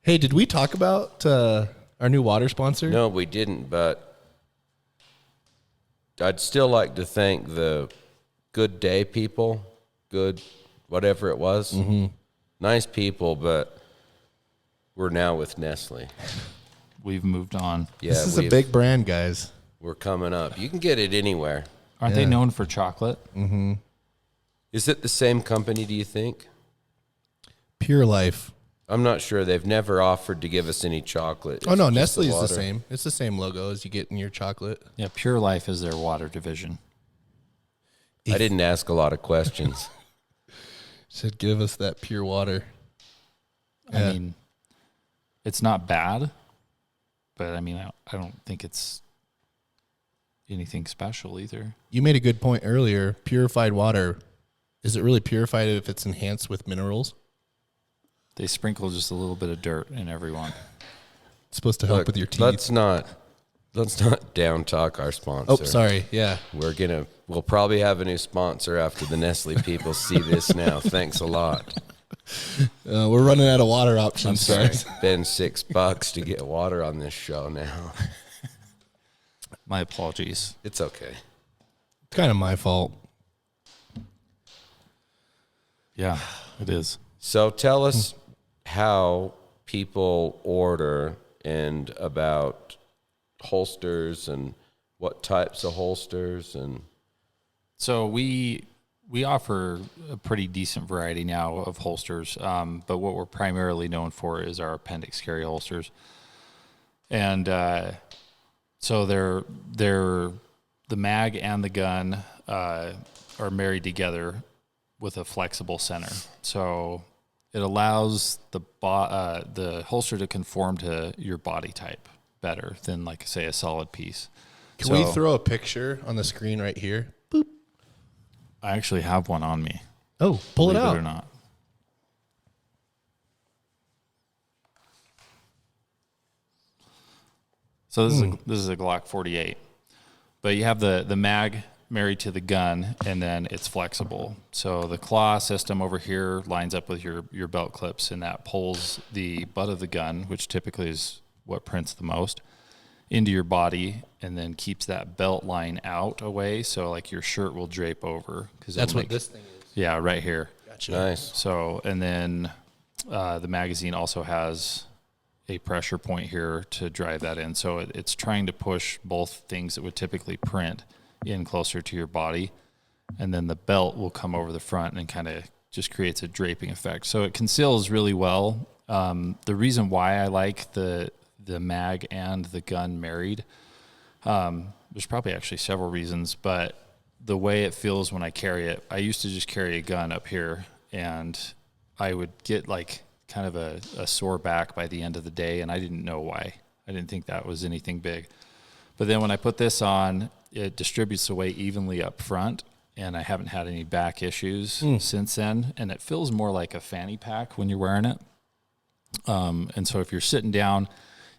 Speaker 3: Hey, did we talk about our new water sponsor?
Speaker 2: No, we didn't, but I'd still like to thank the Good Day people, good whatever it was. Mm-hmm. Nice people, but we're now with Nestle.
Speaker 4: We've moved on.
Speaker 2: Yeah,
Speaker 3: This is a big brand, guys.
Speaker 2: We're coming up. You can get it anywhere.
Speaker 4: Aren't they known for chocolate?
Speaker 3: Mm-hmm.
Speaker 2: Is it the same company, do you think?
Speaker 3: Pure Life.
Speaker 2: I'm not sure. They've never offered to give us any chocolate.
Speaker 3: Oh, no,
Speaker 2: It's just
Speaker 3: Nestle's the
Speaker 2: water.
Speaker 3: same. It's the same logo as you get in your chocolate.
Speaker 4: Yeah, Pure Life is their water division.
Speaker 2: I didn't ask a lot of questions.
Speaker 3: Said, give us that pure water.
Speaker 4: I mean, it's not bad, but I mean, I don't think it's anything special either.
Speaker 3: You made a good point earlier. Purified water. Is it really purified if it's enhanced with minerals?
Speaker 4: They sprinkle just a little bit of dirt in every one.
Speaker 3: It's supposed to help
Speaker 2: Look,
Speaker 3: with your teeth.
Speaker 2: Let's not down talk our sponsor.
Speaker 3: Oh, sorry. Yeah.
Speaker 2: We'll probably have a new sponsor after the Nestle people see this now. Thanks a lot.
Speaker 3: We're running out of water options.
Speaker 2: I'm sorry.
Speaker 3: guys.
Speaker 2: Been $6 to get water on this show now.
Speaker 4: My apologies.
Speaker 2: It's okay.
Speaker 3: It's kind of my fault.
Speaker 4: Yeah, it is.
Speaker 2: So tell us how people order and about holsters and what types of holsters and
Speaker 4: So we offer a pretty decent variety now of holsters, but what we're primarily known for is our appendix carry holsters. And so they're the mag and the gun are married together with a flexible center. So it allows the holster to conform to your body type better than, like, say, a solid piece.
Speaker 3: Can we throw a picture on the screen right here? Boop.
Speaker 4: I actually have one on me.
Speaker 3: Oh, pull it
Speaker 4: Believe
Speaker 3: out.
Speaker 4: it or not. So this is a Glock 48, but you have the mag married to the gun, and then it's flexible. So the claw system over here lines up with your belt clips, and that pulls the butt of the gun, which typically is what prints the most, into your body, and then keeps that belt line out away, so like your shirt will drape over. Cause
Speaker 3: that's what this thing is.
Speaker 4: Yeah, right here.
Speaker 3: Gotcha.
Speaker 2: Nice.
Speaker 4: So, and then the magazine also has a pressure point here to drive that in. So it's trying to push both things that would typically print in closer to your body. And then the belt will come over the front and kind of just creates a draping effect. So it conceals really well. The reason why I like the mag and the gun married, there's probably actually several reasons, but the way it feels when I carry it, I used to just carry a gun up here, and I would get like kind of a sore back by the end of the day, and I didn't know why. I didn't think that was anything big. But then when I put this on, it distributes the weight evenly up front, and I haven't had any back issues since then, and it feels more like a fanny pack when you're wearing it. And so if you're sitting down,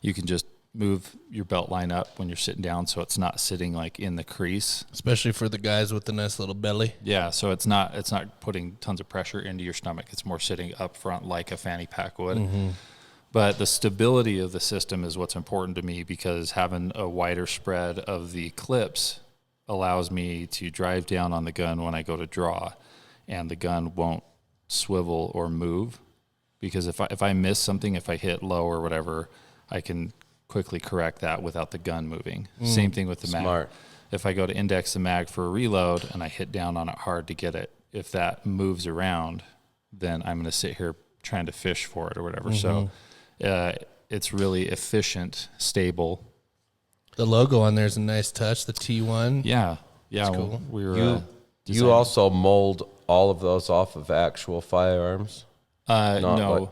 Speaker 4: you can just move your belt line up when you're sitting down, so it's not sitting like in the crease.
Speaker 3: Especially for the guys with the nice little belly.
Speaker 4: Yeah, so it's not putting tons of pressure into your stomach. It's more sitting up front like a fanny pack would. Mm-hmm. But the stability of the system is what's important to me, because having a wider spread of the clips allows me to drive down on the gun when I go to draw, and the gun won't swivel or move, because if I miss something, if I hit low or whatever, I can quickly correct that without the gun moving. Same thing with the mag. If I go to index the mag for a reload and I hit down on it hard to get it, if that moves around, then I'm going to sit here trying to fish for it or whatever. So it's really efficient, stable.
Speaker 3: The logo on there is a nice touch, the T1.
Speaker 4: Yeah.
Speaker 3: cool.
Speaker 4: We were
Speaker 2: You also mold all of those off of actual firearms?
Speaker 4: No.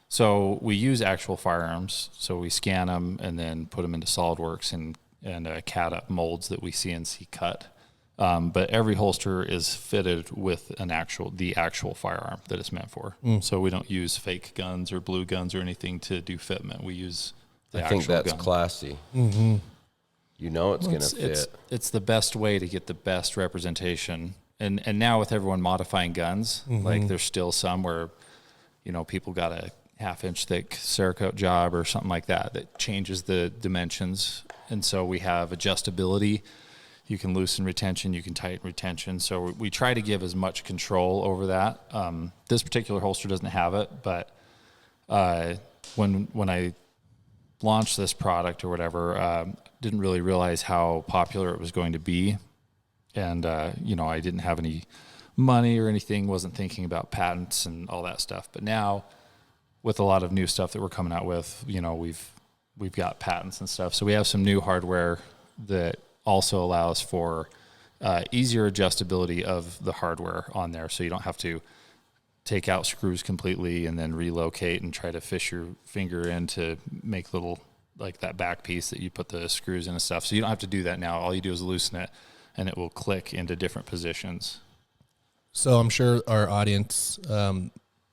Speaker 4: So we use actual firearms. So we scan them and then put them into SolidWorks and CAD up molds that we CNC cut. But every holster is fitted with the actual firearm that it's meant for. So we don't use fake guns or blue guns or anything to do fitment. We use the actual gun.
Speaker 2: I think that's classy. Mm-hmm. You know it's going to fit.
Speaker 4: It's the best way to get the best representation. And now with everyone modifying guns, like there's still some where, people got a half-inch thick Cerakote job or something like that changes the dimensions. And so we have adjustability. You can loosen retention, you can tighten retention. So we try to give as much control over that. This particular holster doesn't have it, but when I launched this product or whatever, didn't really realize how popular it was going to be. And, I didn't have any money or anything, wasn't thinking about patents and all that stuff. But now, with a lot of new stuff that we're coming out with, we've got patents and stuff. So we have some new hardware that also allows for easier adjustability of the hardware on there. So you don't have to take out screws completely and then relocate and try to fish your finger in to make little, like that back piece that you put the screws in and stuff. So you don't have to do that now. All you do is loosen it, and it will click into different positions.
Speaker 3: So I'm sure our audience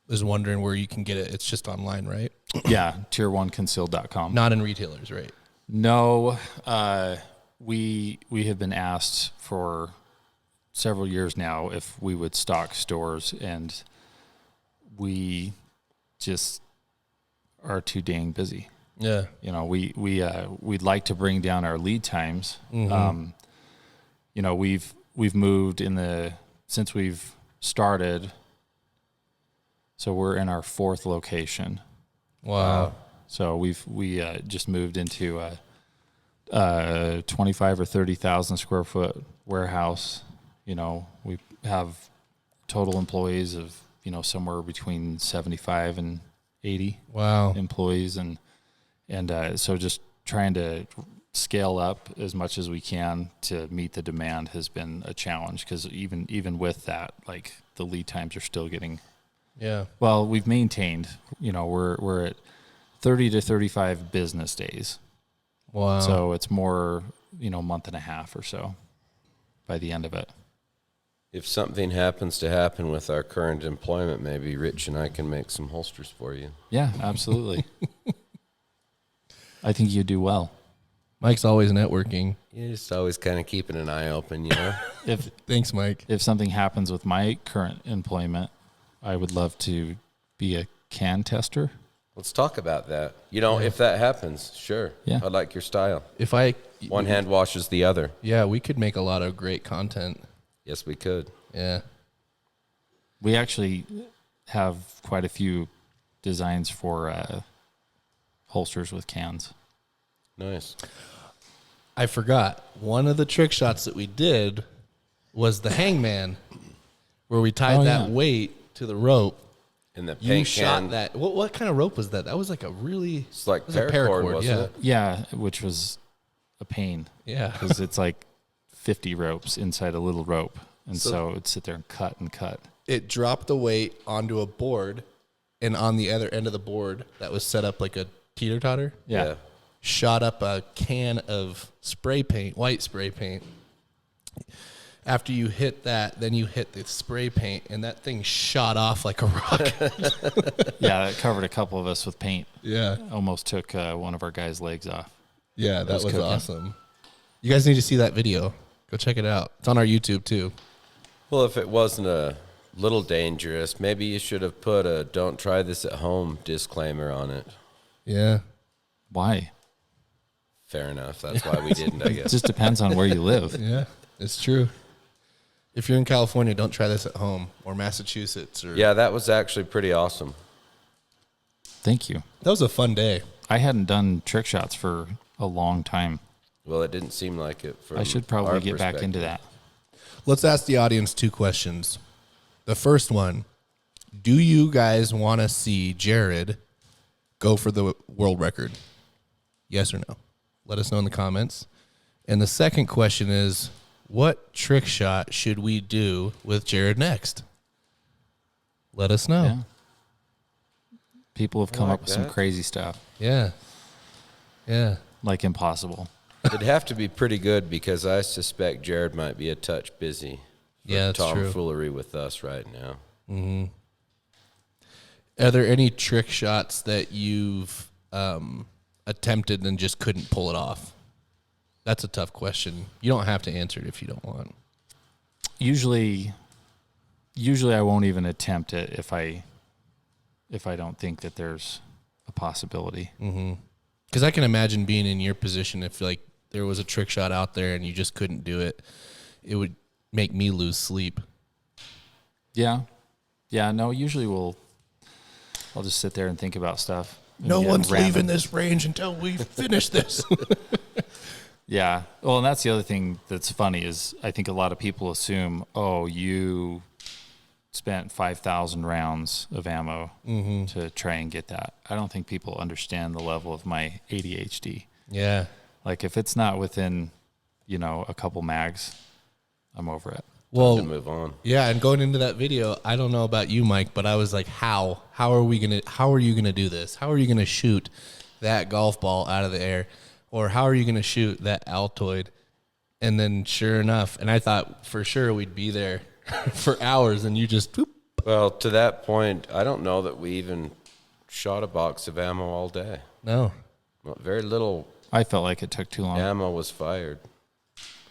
Speaker 3: is wondering where you can get it. It's just online, right?
Speaker 4: Yeah, tier1concealed.com.
Speaker 3: Not in retailers, right?
Speaker 4: No, we have been asked for several years now if we would stock stores, and we just are too dang busy.
Speaker 3: Yeah.
Speaker 4: We'd like to bring down our lead times. Mm-hmm. We've moved since we've started. So we're in our 4th location.
Speaker 3: Wow.
Speaker 4: So we just moved into a 25 or 30,000 square foot warehouse. We have total employees of, somewhere between 75 and 80
Speaker 3: wow
Speaker 4: employees. And so just trying to scale up as much as we can to meet the demand has been a challenge, because even with that, like, the lead times are still getting.
Speaker 3: Yeah.
Speaker 4: Well, we've maintained, we're at 30 to 35 business days.
Speaker 3: Wow.
Speaker 4: So it's more, month and a half or so by the end of it.
Speaker 2: If something happens to happen with our current employment, maybe Rich and I can make some holsters for you.
Speaker 4: Yeah, absolutely. I think you do well.
Speaker 3: Mike's always networking.
Speaker 2: You're just always kind of keeping an eye open,
Speaker 3: Thanks, Mike.
Speaker 4: If something happens with my current employment, I would love to be a can tester.
Speaker 2: Let's talk about that. If that happens, sure.
Speaker 4: Yeah.
Speaker 2: I like your style. One hand washes the other.
Speaker 3: Yeah, we could make a lot of great content.
Speaker 2: Yes, we could.
Speaker 3: Yeah.
Speaker 4: We actually have quite a few designs for holsters with cans.
Speaker 2: Nice.
Speaker 3: I forgot. One of the trick shots that we did was the hangman, where we tied that weight to the rope.
Speaker 2: And the
Speaker 3: You
Speaker 2: paint
Speaker 3: shot
Speaker 2: can.
Speaker 3: that. What kind of rope was that? That was like a really...
Speaker 2: It's like
Speaker 3: it was a paracord,
Speaker 2: wasn't it?
Speaker 4: Yeah, which was a pain.
Speaker 3: Yeah.
Speaker 4: Because it's like 50 ropes inside a little rope. And so it'd sit there and cut and cut.
Speaker 3: It dropped the weight onto a board, and on the other end of the board that was set up like a teeter-totter,
Speaker 4: Yeah.
Speaker 3: shot up a can of spray paint, white spray paint. After you hit that, then you hit the spray paint, and that thing shot off like a rocket.
Speaker 4: Yeah, it covered a couple of us with paint.
Speaker 3: Yeah.
Speaker 4: Almost took one of our guys' legs off.
Speaker 3: Yeah, that was
Speaker 4: cooking.
Speaker 3: awesome. You guys need to see that video. Go check it out. It's on our YouTube, too.
Speaker 2: Well, if it wasn't a little dangerous, maybe you should have put a "Don't try this at home" disclaimer on it.
Speaker 3: Yeah.
Speaker 4: Why?
Speaker 2: Fair enough. That's why we didn't, I
Speaker 4: It
Speaker 2: guess.
Speaker 4: just depends on where you live.
Speaker 3: Yeah, it's true. If you're in California, don't try this at home, or Massachusetts. Or
Speaker 2: Yeah, that was actually pretty awesome.
Speaker 4: Thank you.
Speaker 3: That was a fun day.
Speaker 4: I hadn't done trick shots for a long time.
Speaker 2: Well, it didn't seem like it. From
Speaker 4: I should probably
Speaker 2: our
Speaker 4: get back into
Speaker 2: perspective.
Speaker 4: that.
Speaker 3: Let's ask the audience 2 questions. The first one, do you guys want to see Jared go for the world record? Yes or no? Let us know in the comments. And the second question is, what trick shot should we do with Jared next? Let us know.
Speaker 4: Yeah. People have come
Speaker 2: like
Speaker 4: up with some
Speaker 2: that.
Speaker 4: crazy stuff,
Speaker 3: Yeah. Yeah.
Speaker 4: like impossible.
Speaker 2: It'd have to be pretty good because I suspect Jared might be a touch busy. For
Speaker 3: Yeah, that's true.
Speaker 2: tomfoolery with us right now.
Speaker 3: Are there any trick shots that you've attempted and just couldn't pull it off? That's a tough question. You don't have to answer it if you don't want.
Speaker 4: Usually I won't even attempt it if I don't think that there's a possibility.
Speaker 3: Because I can imagine being in your position if like there was a trick shot out there and you just couldn't do it. It would make me lose sleep.
Speaker 4: Yeah. Yeah, no, usually I'll just sit there and think about stuff.
Speaker 3: No
Speaker 4: Yeah,
Speaker 3: one's
Speaker 4: random.
Speaker 3: leaving this range until we finish this.
Speaker 4: Yeah. Well, and that's the other thing that's funny is I think a lot of people assume, oh, you spent 5,000 rounds of ammo to try and get that. I don't think people understand the level of my ADHD.
Speaker 3: Yeah.
Speaker 4: Like if it's not within, a couple mags, I'm over it.
Speaker 3: Well,
Speaker 2: To move on.
Speaker 3: yeah, and going into that video, I don't know about you, Mike, but I was like, how are you gonna do this? How are you gonna shoot that golf ball out of the air? Or how are you gonna shoot that Altoid? And then sure enough, and I thought for sure we'd be there for hours, and you just whoop.
Speaker 2: Well, to that point, I don't know that we even shot a box of ammo all day.
Speaker 3: No.
Speaker 2: Well, very little
Speaker 4: I felt like it took too long.
Speaker 2: ammo was fired.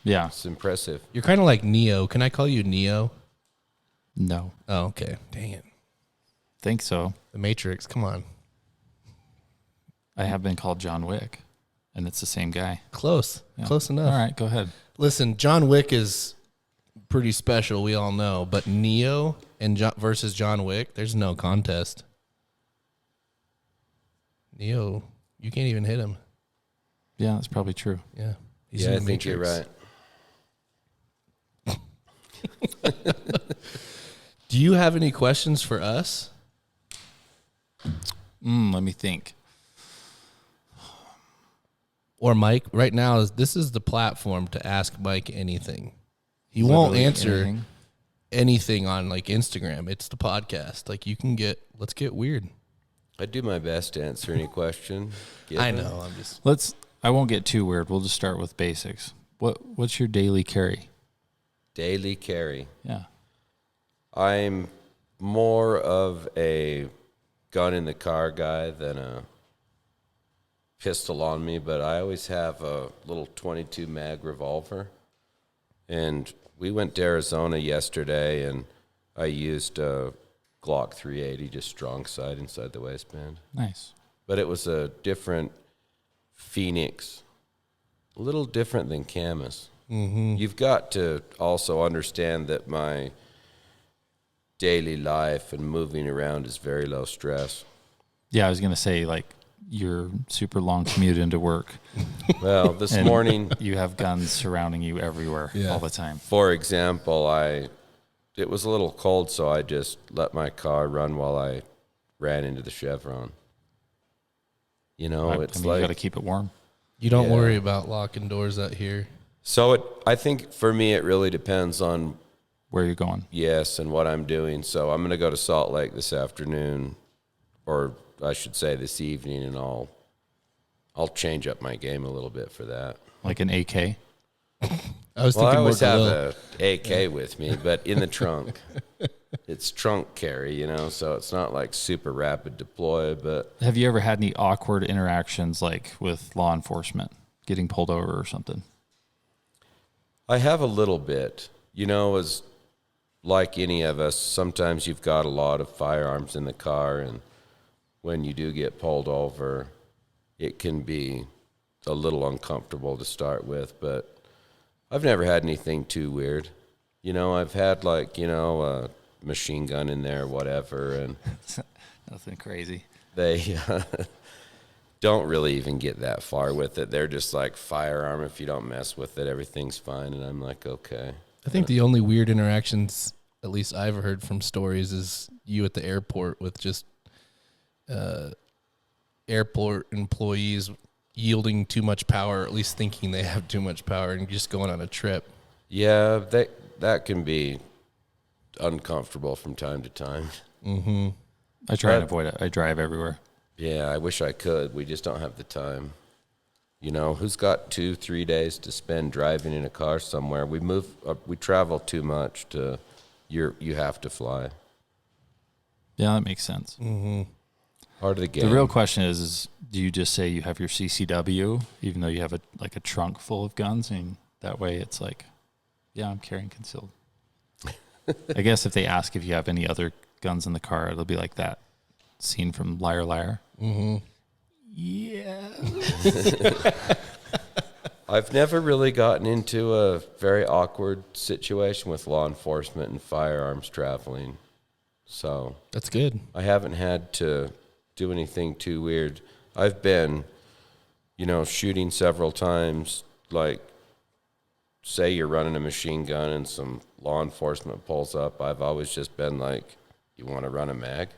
Speaker 4: Yeah.
Speaker 2: It's impressive.
Speaker 3: You're kind of like Neo. Can I call you Neo?
Speaker 4: No.
Speaker 3: Oh, okay. Dang it.
Speaker 4: Think so.
Speaker 3: The Matrix. Come on.
Speaker 4: I have been called John Wick, and it's the same guy.
Speaker 3: Close.
Speaker 4: Yeah.
Speaker 3: Close enough.
Speaker 4: All right, go ahead.
Speaker 3: Listen, John Wick is pretty special. We all know. But Neo and versus John Wick, there's no contest. Neo, you can't even hit him.
Speaker 4: Yeah, that's probably true.
Speaker 3: Yeah. He's
Speaker 2: Yeah,
Speaker 3: in
Speaker 2: I
Speaker 3: the
Speaker 2: think you're
Speaker 3: Matrix.
Speaker 2: right.
Speaker 3: Do you have any questions for us?
Speaker 4: Let me think.
Speaker 3: Or or Mike, right now this is the platform to ask Mike anything. He won't answer anything on like Instagram. It's the podcast. Like let's get weird.
Speaker 2: I do my best to answer any question.
Speaker 3: I know. I'm just
Speaker 4: I won't get too weird. We'll just start with basics. What's your daily carry?
Speaker 2: Daily carry.
Speaker 4: Yeah.
Speaker 2: I'm more of a gun in the car guy than a pistol on me, but I always have a little 22 mag revolver. And we went to Arizona yesterday, and I used a Glock 380, just strong side inside the waistband.
Speaker 4: Nice.
Speaker 2: But it was a different Phoenix, a little different than Camus. Mm-hmm. You've got to also understand that my daily life and moving around is very low stress.
Speaker 4: Yeah, I was going to say, like, your super long commute into work.
Speaker 2: Well, this morning,
Speaker 4: you have guns surrounding you everywhere all the time.
Speaker 2: For example, it was a little cold, so I just let my car run while I ran into the Chevron. You know,
Speaker 4: You got to keep it warm.
Speaker 3: You don't worry about locking doors out here.
Speaker 2: So I think for me, it really depends on
Speaker 4: where you're going.
Speaker 2: Yes, and what I'm doing. So I'm going to go to Salt Lake this afternoon, or I should say this evening, and I'll change up my game a little bit for that.
Speaker 4: Like an AK?
Speaker 3: I was
Speaker 2: I
Speaker 3: thinking
Speaker 2: always
Speaker 3: more
Speaker 2: have a AK with me, but in the trunk. It's trunk carry, you know, so it's not like super rapid deploy. But
Speaker 4: have you ever had any awkward interactions, like with law enforcement, getting pulled over or something?
Speaker 2: I have a little bit. You know, as like any of us, sometimes you've got a lot of firearms in the car, and when you do get pulled over, it can be a little uncomfortable to start with, but I've never had anything too weird. You know, I've had like, you know, a machine gun in there, whatever, and
Speaker 4: nothing crazy.
Speaker 2: They don't really even get that far with it. They're just like, firearm, if you don't mess with it, everything's fine. And I'm like, okay.
Speaker 3: I think the only weird interactions, at least I've heard from stories, is you at the airport with just airport employees yielding too much power, or at least thinking they have too much power, and just going on a trip.
Speaker 2: Yeah, that can be uncomfortable from time to time.
Speaker 3: Mm-hmm.
Speaker 4: I try and avoid it. I drive everywhere.
Speaker 2: Yeah, I wish I could. We just don't have the time. You know, who's got 2-3 days to spend driving in a car somewhere? We travel too much to, you have to fly.
Speaker 4: Yeah, that makes sense.
Speaker 3: Mm-hmm.
Speaker 2: Part of the game.
Speaker 4: The real question is do you just say you have your CCW, even though you have a trunk full of guns, and that way it's like, yeah, I'm carrying concealed. I guess if they ask if you have any other guns in the car, it'll be like that scene from Liar Liar.
Speaker 3: Mm-hmm.
Speaker 4: Yeah.
Speaker 2: I've never really gotten into a very awkward situation with law enforcement and firearms traveling. So
Speaker 3: that's good.
Speaker 2: I haven't had to do anything too weird. I've been, you know, shooting several times, like say you're running a machine gun and some law enforcement pulls up. I've always just been like, you want to run a mag?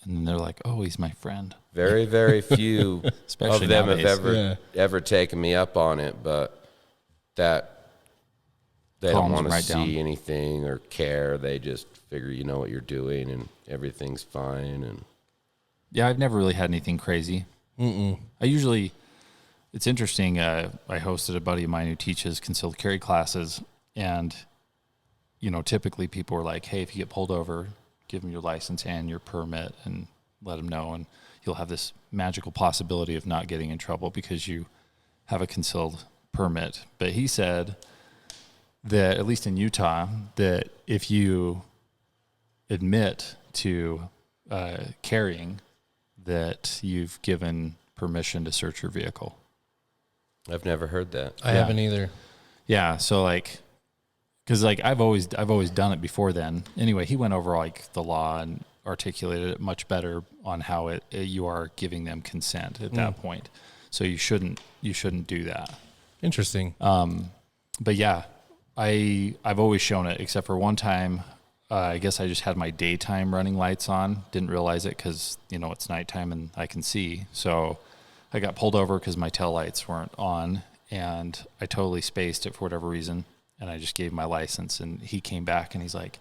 Speaker 4: And they're like, oh, he's my friend.
Speaker 2: Very, very few of them
Speaker 4: nowadays.
Speaker 2: have ever taken me up on it, but that they don't want to see anything or care. They just figure you know what you're doing and everything's fine. And
Speaker 4: yeah, I've never really had anything crazy.
Speaker 3: Mm-mm.
Speaker 4: It's interesting. I hosted a buddy of mine who teaches concealed carry classes, and you know, typically people are like, hey, if you get pulled over, give them your license and your permit and let them know, and you'll have this magical possibility of not getting in trouble because you have a concealed permit. But he said that, at least in Utah, that if you admit to carrying, that you've given permission to search your vehicle.
Speaker 2: I've never heard that.
Speaker 3: I haven't either.
Speaker 4: Yeah, so like, because like I've always done it before then. Anyway, he went over like the law and articulated it much better on how you are giving them consent at that point. So you shouldn't do that.
Speaker 3: Interesting.
Speaker 4: But yeah, I've always shown it, except for one time. I guess I just had my daytime running lights on. Didn't realize it because, you know, it's nighttime and I can see. So I got pulled over because my tail lights weren't on, and I totally spaced it for whatever reason, and I just gave my license, and he came back, and he's like,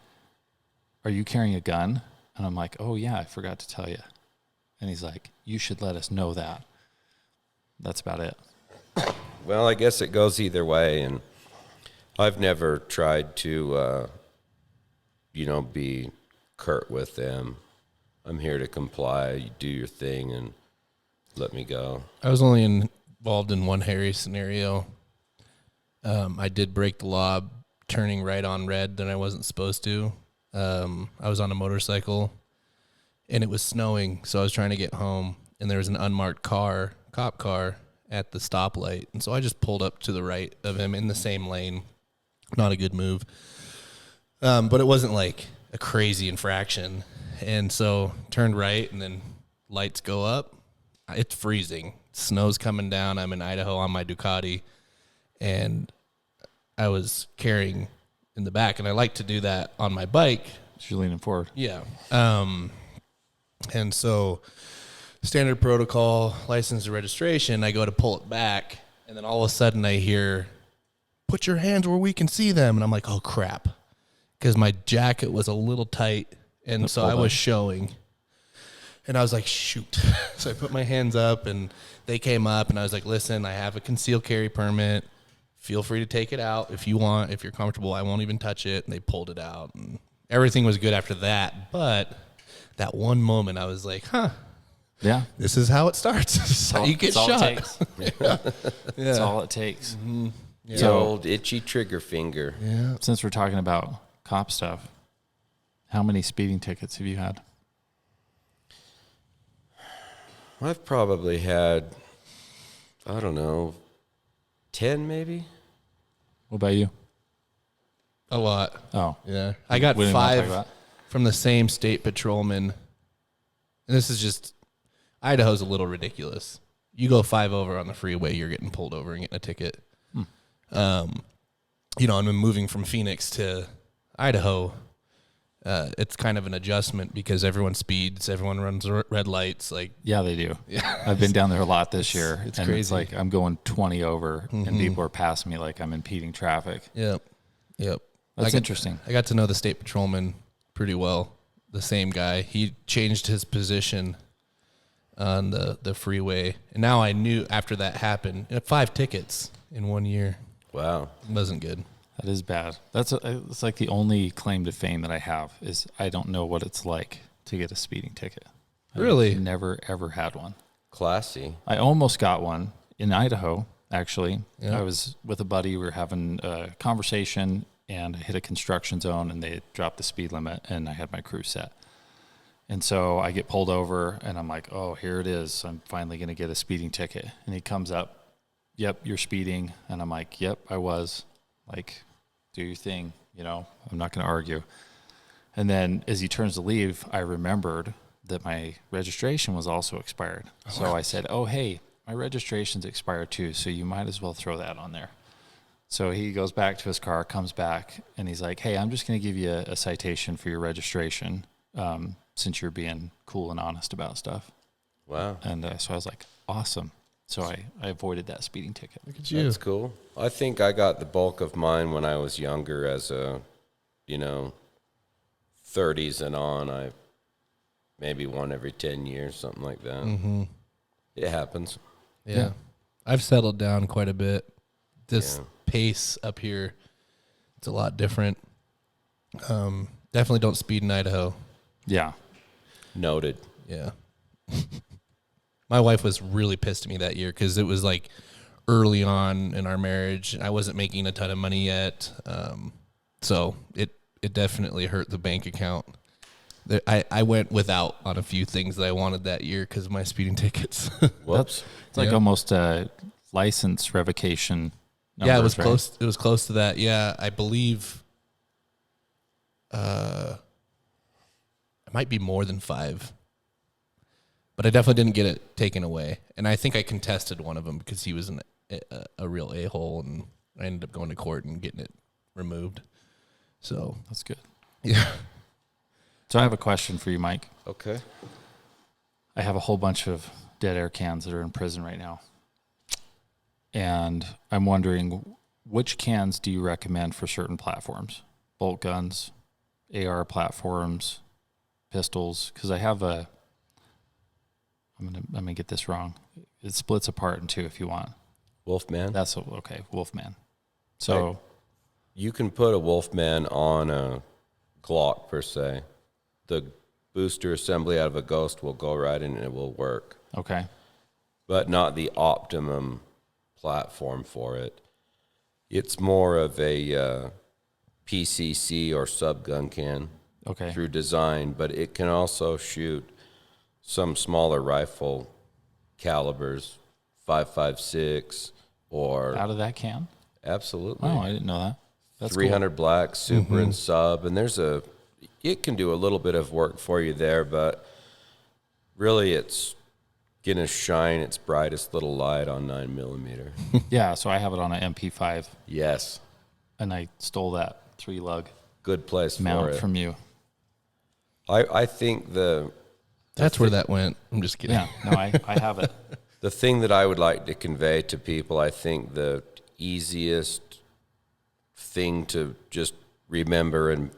Speaker 4: "Are you carrying a gun?" And I'm like, "Oh, yeah, I forgot to tell you." And he's like, "You should let us know that." That's about it.
Speaker 2: Well, I guess it goes either way, and I've never tried to, be curt with them. I'm here to comply. You do your thing and let me go.
Speaker 3: I was only involved in one hairy scenario. I did break the law turning right on red that I wasn't supposed to. I was on a motorcycle, and it was snowing, so I was trying to get home, and there was an unmarked cop car, at the stoplight, and so I just pulled up to the right of him in the same lane. Not a good move, but it wasn't like a crazy infraction, and so turned right, and then lights go up. It's freezing. Snow's coming down. I'm in Idaho on my Ducati, and I was carrying in the back, and I like to do that on my bike.
Speaker 4: You're leaning forward.
Speaker 3: Yeah. And so standard protocol, license and registration, I go to pull it back, and then all of a sudden I hear, "Put your hands where we can see them." And I'm like, oh, crap, because my jacket was a little tight, and so I was showing. And I was like, shoot. So I put my hands up, and they came up, and I was like, listen, I have a concealed carry permit. Feel free to take it out if you want. If you're comfortable, I won't even touch it. And they pulled it out, and everything was good after that. But that one moment, I was like,
Speaker 4: yeah,
Speaker 3: this is how it starts. This is how you get shot.
Speaker 4: That's all it takes.
Speaker 3: Mm-hmm. Yeah.
Speaker 2: The old itchy trigger finger.
Speaker 3: Yeah.
Speaker 4: Since we're talking about cop stuff, how many speeding tickets have you had?
Speaker 2: I've probably had, 10 maybe.
Speaker 4: What about you?
Speaker 3: A lot.
Speaker 4: Oh.
Speaker 3: Yeah. I got
Speaker 4: We didn't want to talk
Speaker 3: 5
Speaker 4: about-
Speaker 3: from the same state patrolman. And this is just, Idaho's a little ridiculous. You go 5 over on the freeway, you're getting pulled over and getting a ticket. And then moving from Phoenix to Idaho, it's kind of an adjustment because everyone speeds, everyone runs red lights. Like,
Speaker 4: Yeah, they do.
Speaker 3: yeah,
Speaker 4: I've been down there a lot this year.
Speaker 3: It's
Speaker 4: and
Speaker 3: crazy.
Speaker 4: It's like I'm going 20 over, and people are passing me like I'm impeding traffic.
Speaker 3: Yep.
Speaker 4: That's interesting.
Speaker 3: I got to know the state patrolman pretty well. The same guy. He changed his position on the freeway, and now I knew after that happened. 5 tickets in 1 year.
Speaker 2: Wow.
Speaker 3: It wasn't good.
Speaker 4: That is bad. It's like the only claim to fame that I have is I don't know what it's like to get a speeding ticket.
Speaker 3: Really?
Speaker 4: I've never, ever had one.
Speaker 2: Classy.
Speaker 4: I almost got one in Idaho, actually.
Speaker 3: Yeah.
Speaker 4: I was with a buddy. We were having a conversation, and I hit a construction zone, and they dropped the speed limit, and I had my crew set. And so I get pulled over, and I'm like, oh, here it is. I'm finally going to get a speeding ticket. And he comes up, "Yep, you're speeding." And I'm like, "Yep, I was." Like, do your thing, I'm not going to argue. And then as he turns to leave, I remembered that my registration was also expired. So I said, "Oh, hey, my registration's expired too, so you might as well throw that on there." So he goes back to his car, comes back, and he's like, "Hey, I'm just going to give you a citation for your registration since you're being cool and honest about stuff."
Speaker 2: Wow.
Speaker 4: And so I was like, awesome. So I avoided that speeding ticket.
Speaker 3: Look at you.
Speaker 2: That's cool. I think I got the bulk of mine when I was younger as a, 30s and on. I maybe one every 10 years, something like that.
Speaker 3: Mm-hmm.
Speaker 2: It happens.
Speaker 3: Yeah. I've settled down quite a bit. This
Speaker 2: Yeah.
Speaker 3: pace up here, it's a lot different. Definitely don't speed in Idaho.
Speaker 4: Yeah.
Speaker 2: Noted.
Speaker 3: Yeah. My wife was really pissed at me that year because it was like early on in our marriage. I wasn't making a ton of money yet. So it definitely hurt the bank account. I went without on a few things that I wanted that year because of my speeding tickets.
Speaker 2: Whoops.
Speaker 4: It's like
Speaker 3: Yeah.
Speaker 4: almost a license revocation.
Speaker 3: Yeah, it was
Speaker 4: numbers, right?
Speaker 3: close. It was close to that. Yeah, I believe it might be more than 5. But I definitely didn't get it taken away. And I think I contested one of them because he was a real a-hole, and I ended up going to court and getting it removed. So,
Speaker 4: That's good.
Speaker 3: yeah.
Speaker 4: So I have a question for you, Mike.
Speaker 2: Okay.
Speaker 4: I have a whole bunch of dead air cans that are in prison right now. And I'm wondering, which cans do you recommend for certain platforms? Bolt guns, AR platforms, pistols? Because I have I'm gonna get this wrong. It splits apart in two if you want.
Speaker 2: Wolfman?
Speaker 4: Okay, Wolfman. So
Speaker 2: Right. You can put a Wolfman on a Glock, per se. The booster assembly out of a Ghost will go right in and it will work.
Speaker 4: okay.
Speaker 2: But not the optimum platform for it. It's more of a PCC or subgun can
Speaker 4: Okay.
Speaker 2: through design, but it can also shoot some smaller rifle calibers, 5.56 or
Speaker 4: Out of that can?
Speaker 2: absolutely.
Speaker 4: Oh, I didn't know that. That's
Speaker 2: 300 black, super and sub, and it can do a little bit of work for you there, but really it's gonna shine its brightest little light on 9mm.
Speaker 4: cool. Yeah, so I have it on an MP5,
Speaker 2: Yes,
Speaker 4: and I stole that 3-lug
Speaker 2: good place for
Speaker 4: mount
Speaker 2: it.
Speaker 4: from you.
Speaker 2: I think
Speaker 3: That's where that went. I'm just kidding.
Speaker 4: Yeah, no, I have it.
Speaker 2: the thing that I would like to convey to people, I think the easiest thing to just remember and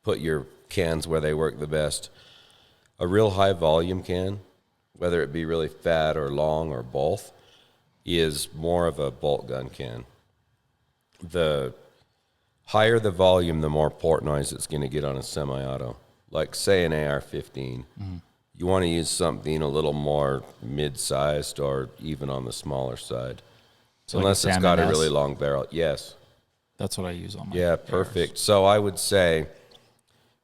Speaker 2: put your cans where they work the best, a real high volume can, whether it be really fat or long or both, is more of a bolt gun can. The higher the volume, the more port noise it's going to get on a semi-auto. Like, say, an AR-15. You want to use something a little more mid-sized or even on the smaller side.
Speaker 4: So like
Speaker 2: Unless
Speaker 4: a
Speaker 2: it's got a
Speaker 4: Salmon
Speaker 2: really
Speaker 4: S?
Speaker 2: long barrel. Yes.
Speaker 4: That's what I use on my
Speaker 2: Yeah,
Speaker 4: ARs.
Speaker 2: perfect. So I would say,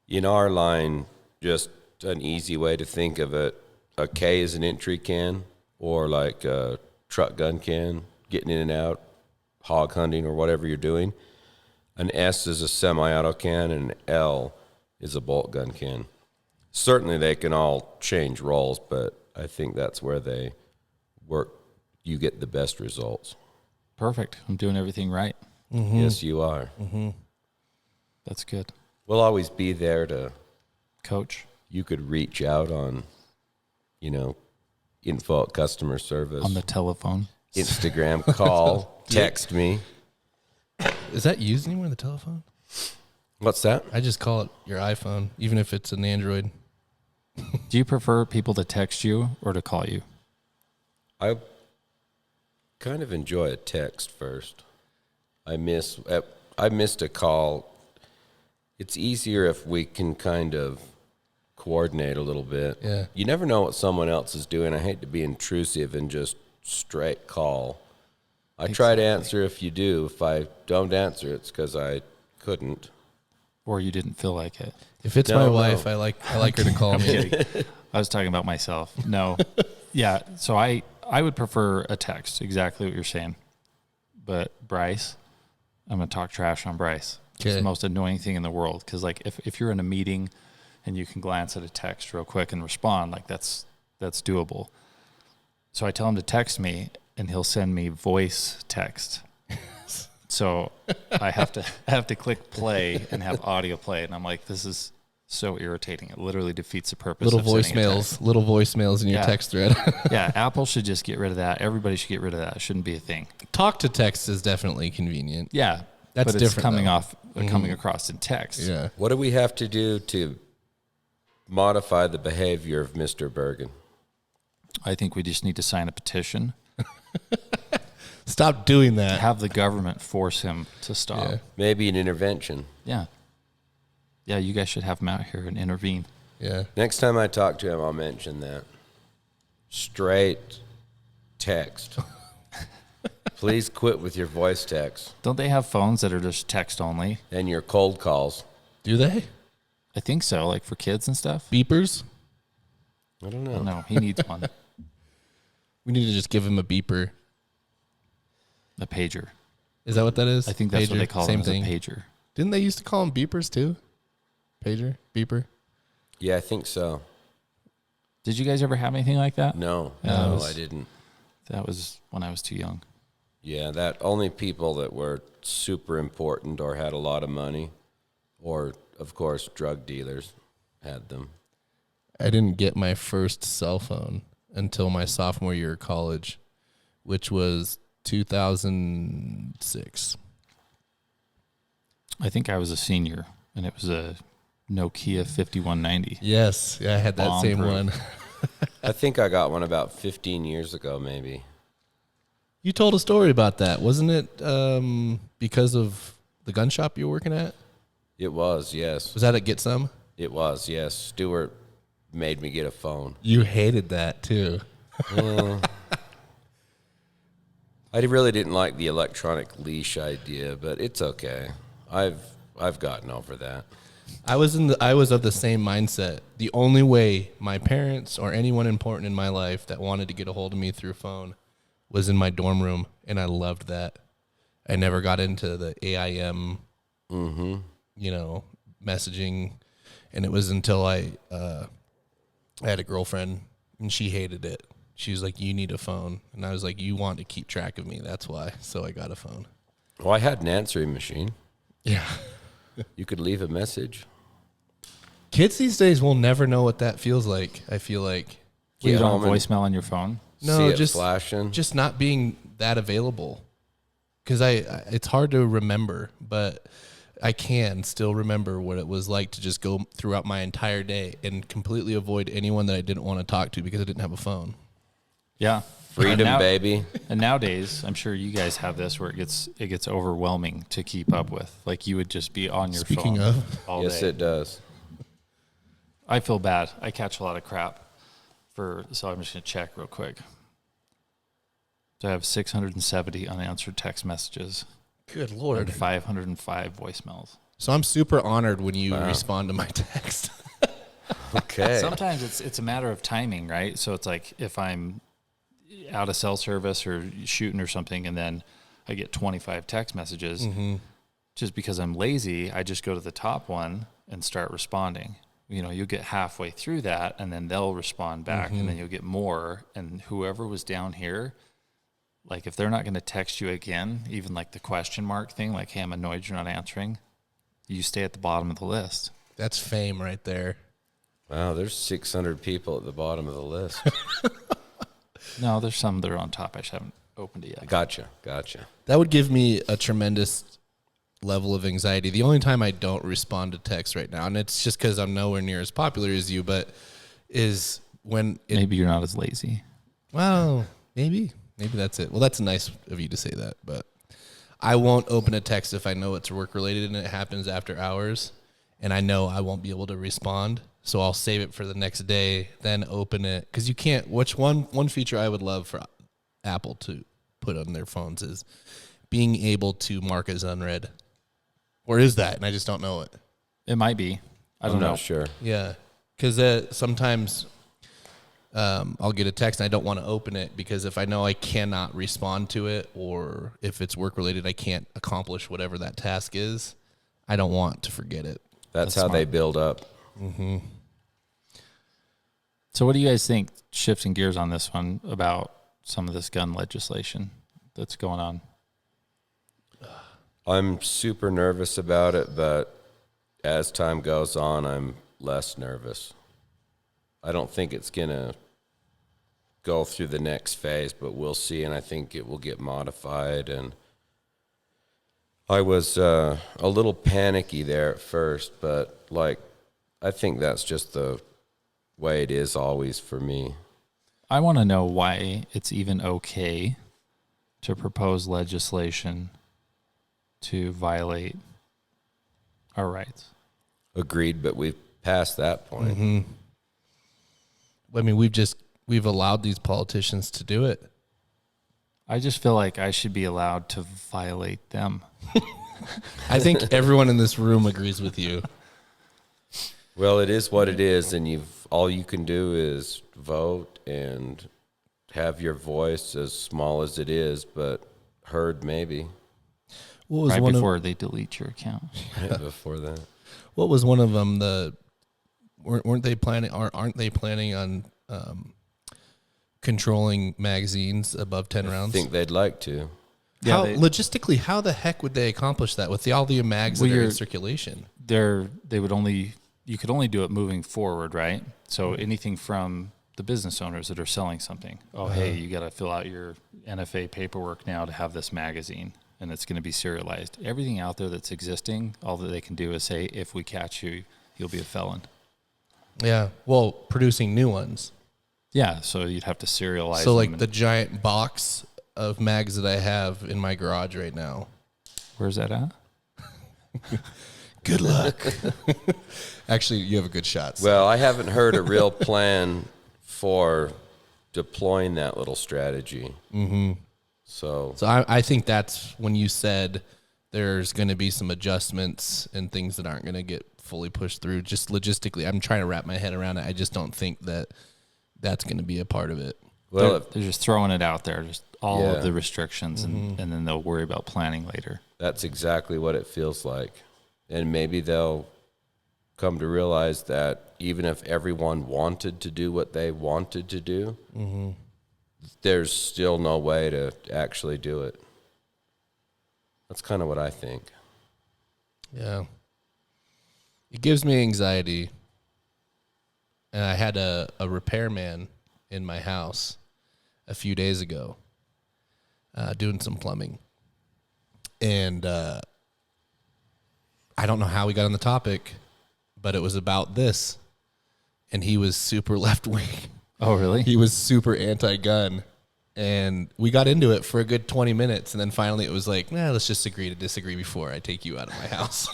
Speaker 2: in our line, just an easy way to think of it, a K is an entry can, or like a truck gun can, getting in and out, hog hunting or whatever you're doing. An S is a semi-auto can, and an L is a bolt gun can. Certainly they can all change roles, but I think that's where they work. You get the best results.
Speaker 4: Perfect. I'm doing everything right.
Speaker 2: Yes, you are.
Speaker 4: That's good.
Speaker 2: We'll always be there to,
Speaker 4: Coach,
Speaker 2: you could reach out on, info at customer service,
Speaker 4: on the telephone.
Speaker 2: Instagram, call, text me.
Speaker 3: Is that used anymore, the telephone?
Speaker 2: What's that?
Speaker 3: I just call it your iPhone, even if it's an Android.
Speaker 4: Do you prefer people to text you or to call you?
Speaker 2: I kind of enjoy a text first. I missed a call. It's easier if we can kind of coordinate a little bit.
Speaker 3: Yeah.
Speaker 2: You never know what someone else is doing. I hate to be intrusive and just straight call. I try to answer if you do. If I don't answer, it's because I couldn't.
Speaker 4: Or you didn't feel like it?
Speaker 3: If it's
Speaker 2: No,
Speaker 3: my
Speaker 2: no.
Speaker 3: wife, I like her to call me.
Speaker 4: Kidding. I was talking about myself. No. Yeah, so I would prefer a text, exactly what you're saying. But Bryce, I'm going to talk trash on Bryce. It's
Speaker 3: Okay.
Speaker 4: the most annoying thing in the world. Because, like, if you're in a meeting and you can glance at a text real quick and respond, like, that's doable. So I tell him to text me, and he'll send me voice text. So I have to click play and have audio play. And I'm like, this is so irritating. It literally defeats the purpose
Speaker 3: Little
Speaker 4: of sending a text.
Speaker 3: voicemails in your
Speaker 4: Yeah.
Speaker 3: text thread.
Speaker 4: Yeah, Apple should just get rid of that. Everybody should get rid of that. It shouldn't be a thing.
Speaker 3: Talk to text is definitely convenient.
Speaker 4: Yeah,
Speaker 3: That's
Speaker 4: but it's
Speaker 3: different,
Speaker 4: coming
Speaker 3: though.
Speaker 4: coming across in text.
Speaker 3: Yeah.
Speaker 2: What do we have to do to modify the behavior of Mr. Bergen?
Speaker 4: I think we just need to sign a petition,
Speaker 3: Stop doing that.
Speaker 4: have the government force him to stop.
Speaker 3: Yeah.
Speaker 2: Maybe an intervention.
Speaker 4: Yeah, yeah. You guys should have him out here and intervene.
Speaker 3: Yeah.
Speaker 2: Next time I talk to him, I'll mention that. Straight text. Please quit with your voice text
Speaker 4: Don't they have phones that are just text only?
Speaker 2: and your cold calls.
Speaker 3: Do they?
Speaker 4: I think so, like for kids and stuff.
Speaker 3: Beepers?
Speaker 2: I don't know.
Speaker 4: No, he needs one.
Speaker 3: We need to just give him a beeper.
Speaker 4: A pager.
Speaker 3: Is that what that is?
Speaker 4: I think that's what
Speaker 3: Pager?
Speaker 4: they call
Speaker 3: Same
Speaker 4: them,
Speaker 3: thing.
Speaker 4: as a pager.
Speaker 3: Didn't they used to call them beepers too? Pager? Beeper?
Speaker 2: Yeah, I think so.
Speaker 4: Did you guys ever have anything like that?
Speaker 2: No,
Speaker 4: Yeah, it
Speaker 2: no,
Speaker 4: was-
Speaker 2: I didn't.
Speaker 4: That was when I was too young.
Speaker 2: Yeah, that only people that were super important or had a lot of money, or of course drug dealers, had them.
Speaker 3: I didn't get my first cell phone until my sophomore year of college, which was 2006.
Speaker 4: I think I was a senior, and it was a Nokia 5190.
Speaker 3: Yes, yeah, I had that same one.
Speaker 2: I think I got one about 15 years ago, maybe.
Speaker 3: You told a story about that, wasn't it? Because of the gun shop you were working at?
Speaker 2: It was, yes.
Speaker 3: Was that at Get Some?
Speaker 2: It was, yes. Stuart made me get a phone.
Speaker 3: You hated that too.
Speaker 2: I really didn't like the electronic leash idea, but it's okay. I've gotten over that.
Speaker 3: I was of the same mindset. The only way my parents or anyone important in my life that wanted to get a hold of me through phone was in my dorm room, and I loved that. I never got into the AIM, messaging, and it was until I had a girlfriend, and she hated it. She was like, "You need a phone," and I was like, "You want to keep track of me? That's why." So I got a phone.
Speaker 2: Well, I had an answering machine.
Speaker 3: Yeah.
Speaker 2: You could leave a message.
Speaker 3: Kids these days will never know what that feels like, I feel like.
Speaker 4: You don't have voicemail on your phone?
Speaker 3: No,
Speaker 2: just flashing.
Speaker 3: Just not being that available. Because it's hard to remember, but I can still remember what it was like to just go throughout my entire day and completely avoid anyone that I didn't want to talk to because I didn't have a phone.
Speaker 4: Yeah.
Speaker 2: Freedom, baby.
Speaker 4: And nowadays, I'm sure you guys have this where it gets overwhelming to keep up with. Like you would just be on your
Speaker 3: Speaking
Speaker 4: phone
Speaker 3: of.
Speaker 4: all
Speaker 2: Yes,
Speaker 4: day.
Speaker 2: it does.
Speaker 4: I feel bad. I catch a lot of crap so I'm just going to check real quick. So I have 670 unanswered text messages.
Speaker 3: Good
Speaker 4: And
Speaker 3: Lord.
Speaker 4: 505 voicemails.
Speaker 3: So I'm super honored when you respond to my text.
Speaker 2: Okay.
Speaker 4: Sometimes it's a matter of timing, right? So it's like if I'm out of cell service or shooting or something, and then I get 25 text messages, just because I'm lazy, I just go to the top one and start responding. You'll get halfway through that, and then they'll respond back, and then you'll get more. And whoever was down here, like if they're not going to text you again, even like the question mark thing, like, "Hey, I'm annoyed you're not answering," you stay at the bottom of the list.
Speaker 3: That's fame right there.
Speaker 2: Wow, there's 600 people at the bottom of the list.
Speaker 4: No, there's some that are on top. I just haven't opened it yet.
Speaker 2: Gotcha.
Speaker 3: That would give me a tremendous level of anxiety. The only time I don't respond to text right now, and it's just because I'm nowhere near as popular as you, but is when
Speaker 4: Maybe you're not as lazy.
Speaker 3: Well, maybe that's it. Well, that's nice of you to say that, but I won't open a text if I know it's work related and it happens after hours, and I know I won't be able to respond. So I'll save it for the next day, then open it. Because you can't, one feature I would love for Apple to put on their phones is being able to mark as unread. Or is that? And I just don't know it.
Speaker 4: It might be. I'm
Speaker 2: not sure.
Speaker 3: Yeah. Because sometimes I'll get a text and I don't want to open it because if I know I cannot respond to it, or if it's work related, I can't accomplish whatever that task is, I don't want to forget it.
Speaker 2: That's how they build up.
Speaker 3: Mm-hmm.
Speaker 4: So what do you guys think, shifting gears on this one, about some of this gun legislation that's going on?
Speaker 2: I'm super nervous about it, but as time goes on, I'm less nervous. I don't think it's going to go through the next phase, but we'll see, and I think it will get modified. And I was a little panicky there at first, but I think that's just the way it is always for me.
Speaker 4: I want to know why it's even okay to propose legislation to violate our rights.
Speaker 2: Agreed, but we've passed that point.
Speaker 3: Mm-hmm. I mean, we've allowed these politicians to do it.
Speaker 4: I just feel like I should be allowed to violate them.
Speaker 3: I think everyone in this room agrees with you.
Speaker 2: Well, it is what it is, and all you can do is vote and have your voice, as small as it is, but heard maybe.
Speaker 3: What was
Speaker 4: right
Speaker 3: one
Speaker 4: before they delete your account.
Speaker 2: Right before that.
Speaker 3: What was one of them? Aren't they planning on controlling magazines above 10 rounds?
Speaker 2: I think they'd like to.
Speaker 4: Yeah,
Speaker 3: logistically, how the heck would they accomplish that with all the mags that are in circulation?
Speaker 4: They would only you could only do it moving forward, right? So anything from the business owners that are selling something. Oh, hey, you got to fill out your NFA paperwork now to have this magazine, and it's going to be serialized. Everything out there that's existing, all that they can do is say, if we catch you, you'll be a felon.
Speaker 3: Yeah. Well, producing new ones.
Speaker 4: Yeah, so you'd have to serialize
Speaker 3: So,
Speaker 4: them.
Speaker 3: like the giant box of mags that I have in my garage right now.
Speaker 4: Where's that at?
Speaker 3: Good luck. Actually, you have a good shot. So.
Speaker 2: Well, I haven't heard a real plan for deploying that little strategy. Mm-hmm. So
Speaker 3: I think that's when you said there's going to be some adjustments and things that aren't going to get fully pushed through. Just logistically, I'm trying to wrap my head around it. I just don't think that that's going to be a part of it.
Speaker 2: well,
Speaker 4: They're just throwing it out there, just all
Speaker 2: Yeah.
Speaker 4: of the restrictions, and then they'll worry about planning later.
Speaker 2: that's exactly what it feels like. And maybe they'll come to realize that even if everyone wanted to do what they wanted to do, there's still no way to actually do it. That's kind of what I think.
Speaker 3: Yeah. It gives me anxiety. And I had a repairman in my house a few days ago doing some plumbing. And I don't know how we got on the topic, but it was about this. And he was super left-wing.
Speaker 4: Oh, really?
Speaker 3: He was super anti-gun. And we got into it for a good 20 minutes. And then finally it was like, let's just agree to disagree before I take you out of my house.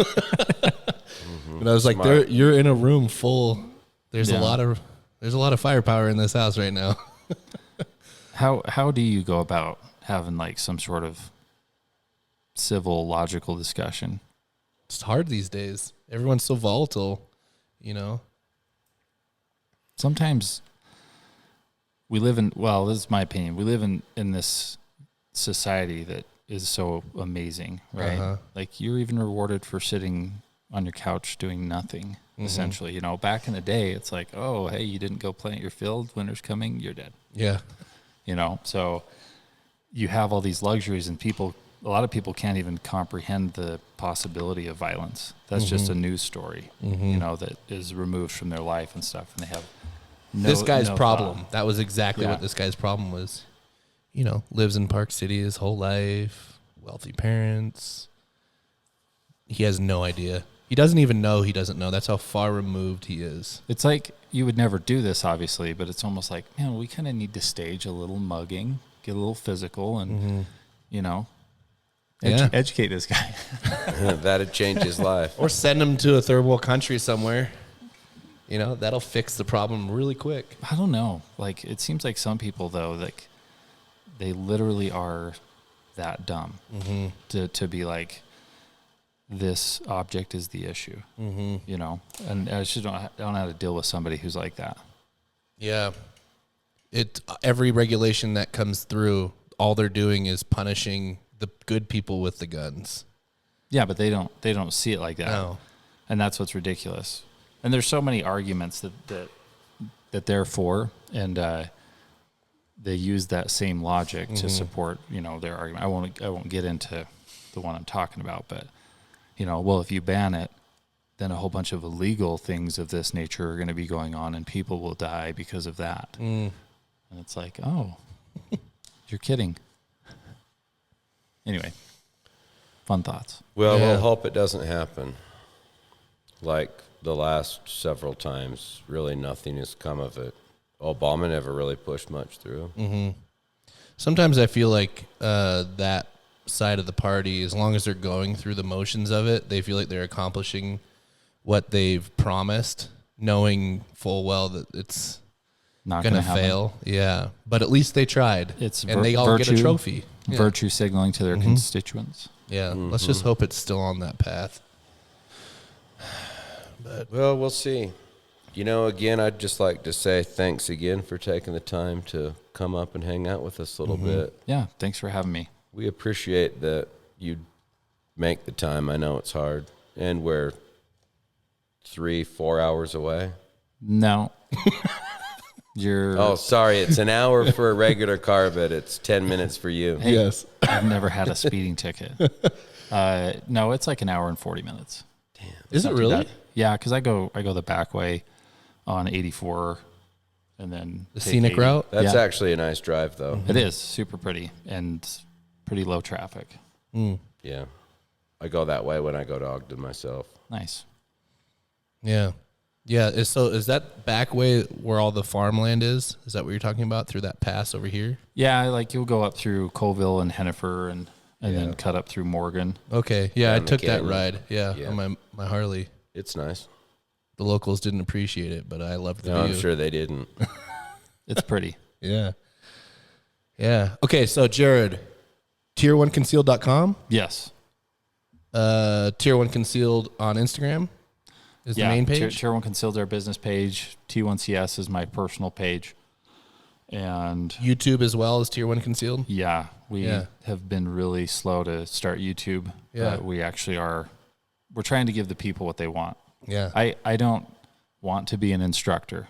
Speaker 3: And I was like, you're in a room full. There's a lot of firepower in this house right now.
Speaker 4: How do you go about having like some sort of civil, logical discussion?
Speaker 3: It's hard these days. Everyone's so volatile, you know?
Speaker 4: Sometimes we live in, well, this is my opinion, we live in this society that is so amazing, right? Like you're even rewarded for sitting on your couch doing nothing, essentially. You know, back in the day, it's like, oh, hey, you didn't go plant your field, winter's coming, you're dead.
Speaker 3: Yeah.
Speaker 4: You know, so you have all these luxuries, and a lot of people can't even comprehend the possibility of violence. That's just a news story, you know, that is removed from their life and stuff, and they have
Speaker 3: this guy's
Speaker 4: no
Speaker 3: problem.
Speaker 4: thought.
Speaker 3: That was exactly what this guy's problem was. You know, lives in Park City his whole life, wealthy parents. He has no idea. He doesn't even know he doesn't know. That's how far removed he is.
Speaker 4: It's like you would never do this, obviously, but it's almost like, man, we kind of need to stage a little mugging, get a little physical, and, you know, educate this guy.
Speaker 2: That'd change his life.
Speaker 3: Or send him to a third world country somewhere. You know, that'll fix the problem really quick.
Speaker 4: I don't know. Like, it seems like some people, though, like, they literally are that dumb to be like, this object is the issue, you know? And I just don't know how to deal with somebody who's like that.
Speaker 3: Yeah. Every regulation that comes through, all they're doing is punishing the good people with the guns.
Speaker 4: Yeah, but they don't see it like that.
Speaker 3: No.
Speaker 4: And that's what's ridiculous. And there's so many arguments that they're for, and they use that same logic to support, you know, their argument. I won't get into the one I'm talking about, but you know, well, if you ban it, then a whole bunch of illegal things of this nature are going to be going on, and people will die because of that. And it's like, oh, you're kidding. Anyway, fun thoughts.
Speaker 2: Well,
Speaker 3: Yeah.
Speaker 2: we'll hope it doesn't happen. Like the last several times, really nothing has come of it. Obama never really pushed much through.
Speaker 3: Sometimes I feel like that side of the party, as long as they're going through the motions of it, they feel like they're accomplishing what they've promised, knowing full well that it's
Speaker 4: Not
Speaker 3: going to
Speaker 4: happen.
Speaker 3: fail. Yeah. But at least they tried.
Speaker 4: It's
Speaker 3: and they all get a trophy. Yeah.
Speaker 4: Virtue signaling to their constituents.
Speaker 3: Yeah. Let's just hope it's still on that path.
Speaker 2: Well, we'll see. You know, again, I'd just like to say thanks again for taking the time to come up and hang out with us a little bit.
Speaker 4: Yeah, thanks for having me.
Speaker 2: We appreciate that you make the time. I know it's hard. And we're 3-4 hours away.
Speaker 4: No. You're.
Speaker 2: Oh, sorry. It's an hour for a regular car, but it's 10 minutes for you.
Speaker 4: Hey,
Speaker 3: Yes.
Speaker 4: I've never had a speeding ticket. No, it's like an hour and 40 minutes.
Speaker 3: Is it really?
Speaker 4: Yeah, because I go the back way on 84 and then
Speaker 3: The
Speaker 4: take
Speaker 3: scenic
Speaker 4: 80.
Speaker 3: route?
Speaker 2: That's
Speaker 4: Yeah.
Speaker 2: actually a nice drive, though.
Speaker 4: It is super pretty and pretty low traffic.
Speaker 2: Yeah. I go that way when I go to Ogden myself.
Speaker 4: Nice.
Speaker 3: Yeah. Yeah. Is that back way where all the farmland is? Is that what you're talking about through that pass over here?
Speaker 4: Yeah, like you'll go up through Colville and Hennifer and then cut up through Morgan.
Speaker 3: Okay. Yeah, I
Speaker 2: Down the
Speaker 3: took that
Speaker 2: canyon.
Speaker 3: ride. Yeah,
Speaker 2: Yeah.
Speaker 3: on my Harley.
Speaker 2: It's nice.
Speaker 3: The locals didn't appreciate it, but I loved the
Speaker 2: No,
Speaker 3: view.
Speaker 2: I'm sure they didn't.
Speaker 4: It's pretty.
Speaker 3: Yeah. Yeah. Okay, so Jared, tier1concealed.com,
Speaker 4: Yes.
Speaker 3: tier 1 concealed on Instagram is the main page.
Speaker 4: Tier 1 Concealed is our business page. T1CS is my personal page. And
Speaker 3: YouTube as well as tier 1 concealed.
Speaker 4: yeah, we
Speaker 3: Yeah.
Speaker 4: have been really slow to start YouTube.
Speaker 3: Yeah.
Speaker 4: But we actually we're trying to give the people what they want.
Speaker 3: Yeah.
Speaker 4: I don't want to be an instructor.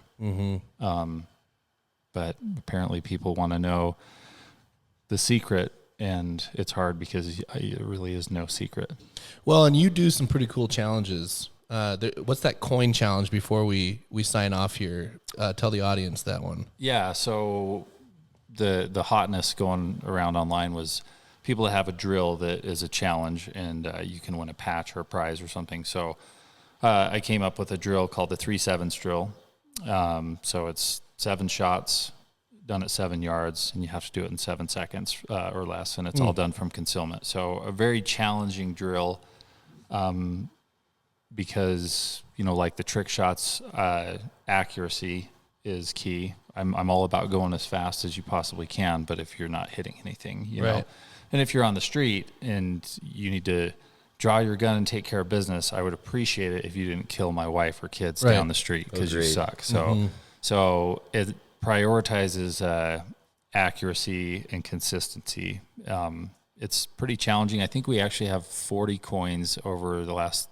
Speaker 4: But apparently people want to know the secret, and it's hard because it really is no secret.
Speaker 3: Well, and you do some pretty cool challenges. What's that coin challenge before we sign off here? Tell the audience that one.
Speaker 4: Yeah, so the hotness going around online was people that have a drill that is a challenge, and you can win a patch or a prize or something. So I came up with a drill called the 3/7 drill. So it's 7 shots done at 7 yards, and you have to do it in 7 seconds or less, and it's all done from concealment. So a very challenging drill. Because, like the trick shots, accuracy is key. I'm all about going as fast as you possibly can, but if you're not hitting anything, you know. And if you're on the street and you need to draw your gun and take care of business, I would appreciate it if you didn't kill my wife or kids down the street because you
Speaker 2: Agreed.
Speaker 4: suck. So it prioritizes accuracy and consistency. It's pretty challenging. I think we actually have 40 coins over the last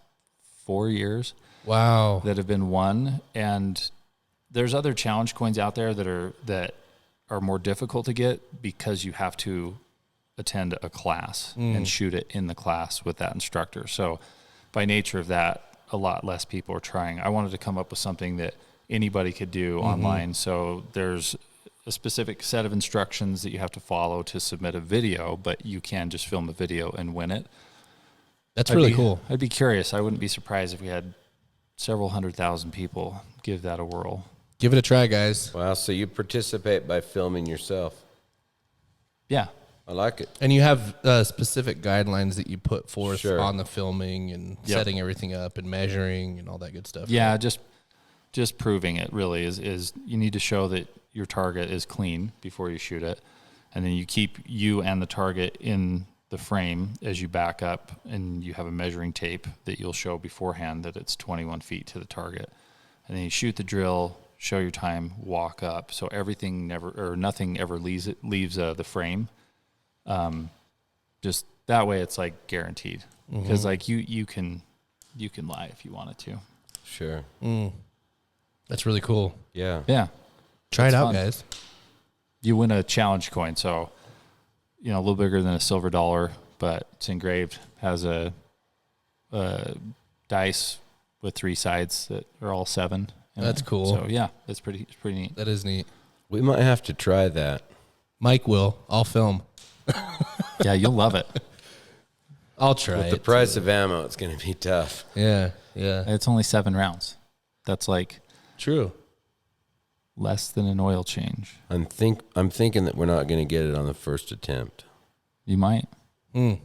Speaker 4: 4 years
Speaker 3: Wow.
Speaker 4: that have been won, and there's other challenge coins out there that are more difficult to get because you have to attend a class and shoot it in the class with that instructor. So by nature of that, a lot less people are trying. I wanted to come up with something that anybody could do online. So there's a specific set of instructions that you have to follow to submit a video, but you can just film a video and win it.
Speaker 3: That's really cool.
Speaker 4: I'd be curious. I wouldn't be surprised if we had several 100,000 people give that a whirl.
Speaker 3: Give it a try, guys.
Speaker 2: Wow, so you participate by filming yourself.
Speaker 4: Yeah.
Speaker 2: I like it.
Speaker 3: And you have specific guidelines that you put forth
Speaker 2: Sure.
Speaker 3: on the filming and setting everything up and measuring and all that good stuff.
Speaker 4: Yeah, just proving it really is you need to show that your target is clean before you shoot it. And then you keep you and the target in the frame as you back up, and you have a measuring tape that you'll show beforehand that it's 21 feet to the target. And then you shoot the drill, show your time, walk up. So nothing ever leaves the frame. Just that way it's like guaranteed. Because like you can lie if you wanted to.
Speaker 2: Sure.
Speaker 3: That's really cool.
Speaker 2: Yeah.
Speaker 4: Yeah.
Speaker 3: Try it out,
Speaker 4: fun.
Speaker 3: guys.
Speaker 4: You win a challenge coin, so a little bigger than a silver dollar, but it's engraved. Has a dice with 3 sides that are all 7.
Speaker 3: That's cool.
Speaker 4: So yeah, it's pretty neat.
Speaker 3: That is neat.
Speaker 2: We might have to try that.
Speaker 3: Mike will. I'll film.
Speaker 4: Yeah, you'll love it.
Speaker 3: I'll try
Speaker 2: With
Speaker 3: it.
Speaker 2: the price of ammo, it's going to be tough.
Speaker 3: Yeah. Yeah.
Speaker 4: It's only 7 rounds. That's like
Speaker 3: True.
Speaker 4: less than an oil change.
Speaker 2: I'm thinking that we're not going to get it on the first attempt.
Speaker 4: You might.
Speaker 3: All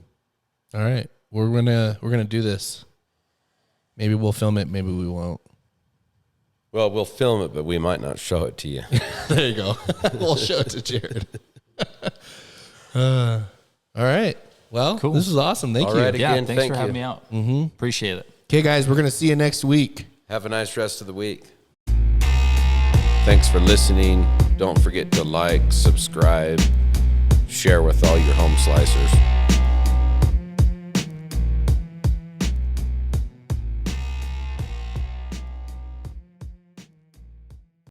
Speaker 3: right. We're gonna do this. Maybe we'll film it, maybe we won't.
Speaker 2: Well, we'll film it, but we might not show it to you.
Speaker 3: There you go. We'll show it to Jared. All right. Well,
Speaker 4: Cool.
Speaker 3: This is awesome. Thank
Speaker 2: All
Speaker 3: you.
Speaker 2: right.
Speaker 4: Yeah,
Speaker 2: Again,
Speaker 4: thanks
Speaker 2: thank
Speaker 4: for having
Speaker 2: you.
Speaker 4: me out. Appreciate it.
Speaker 3: Okay, guys, we're gonna see you next week.
Speaker 2: Have a nice rest of the week. Thanks for listening. Don't forget to like, subscribe, share with all your home slicers.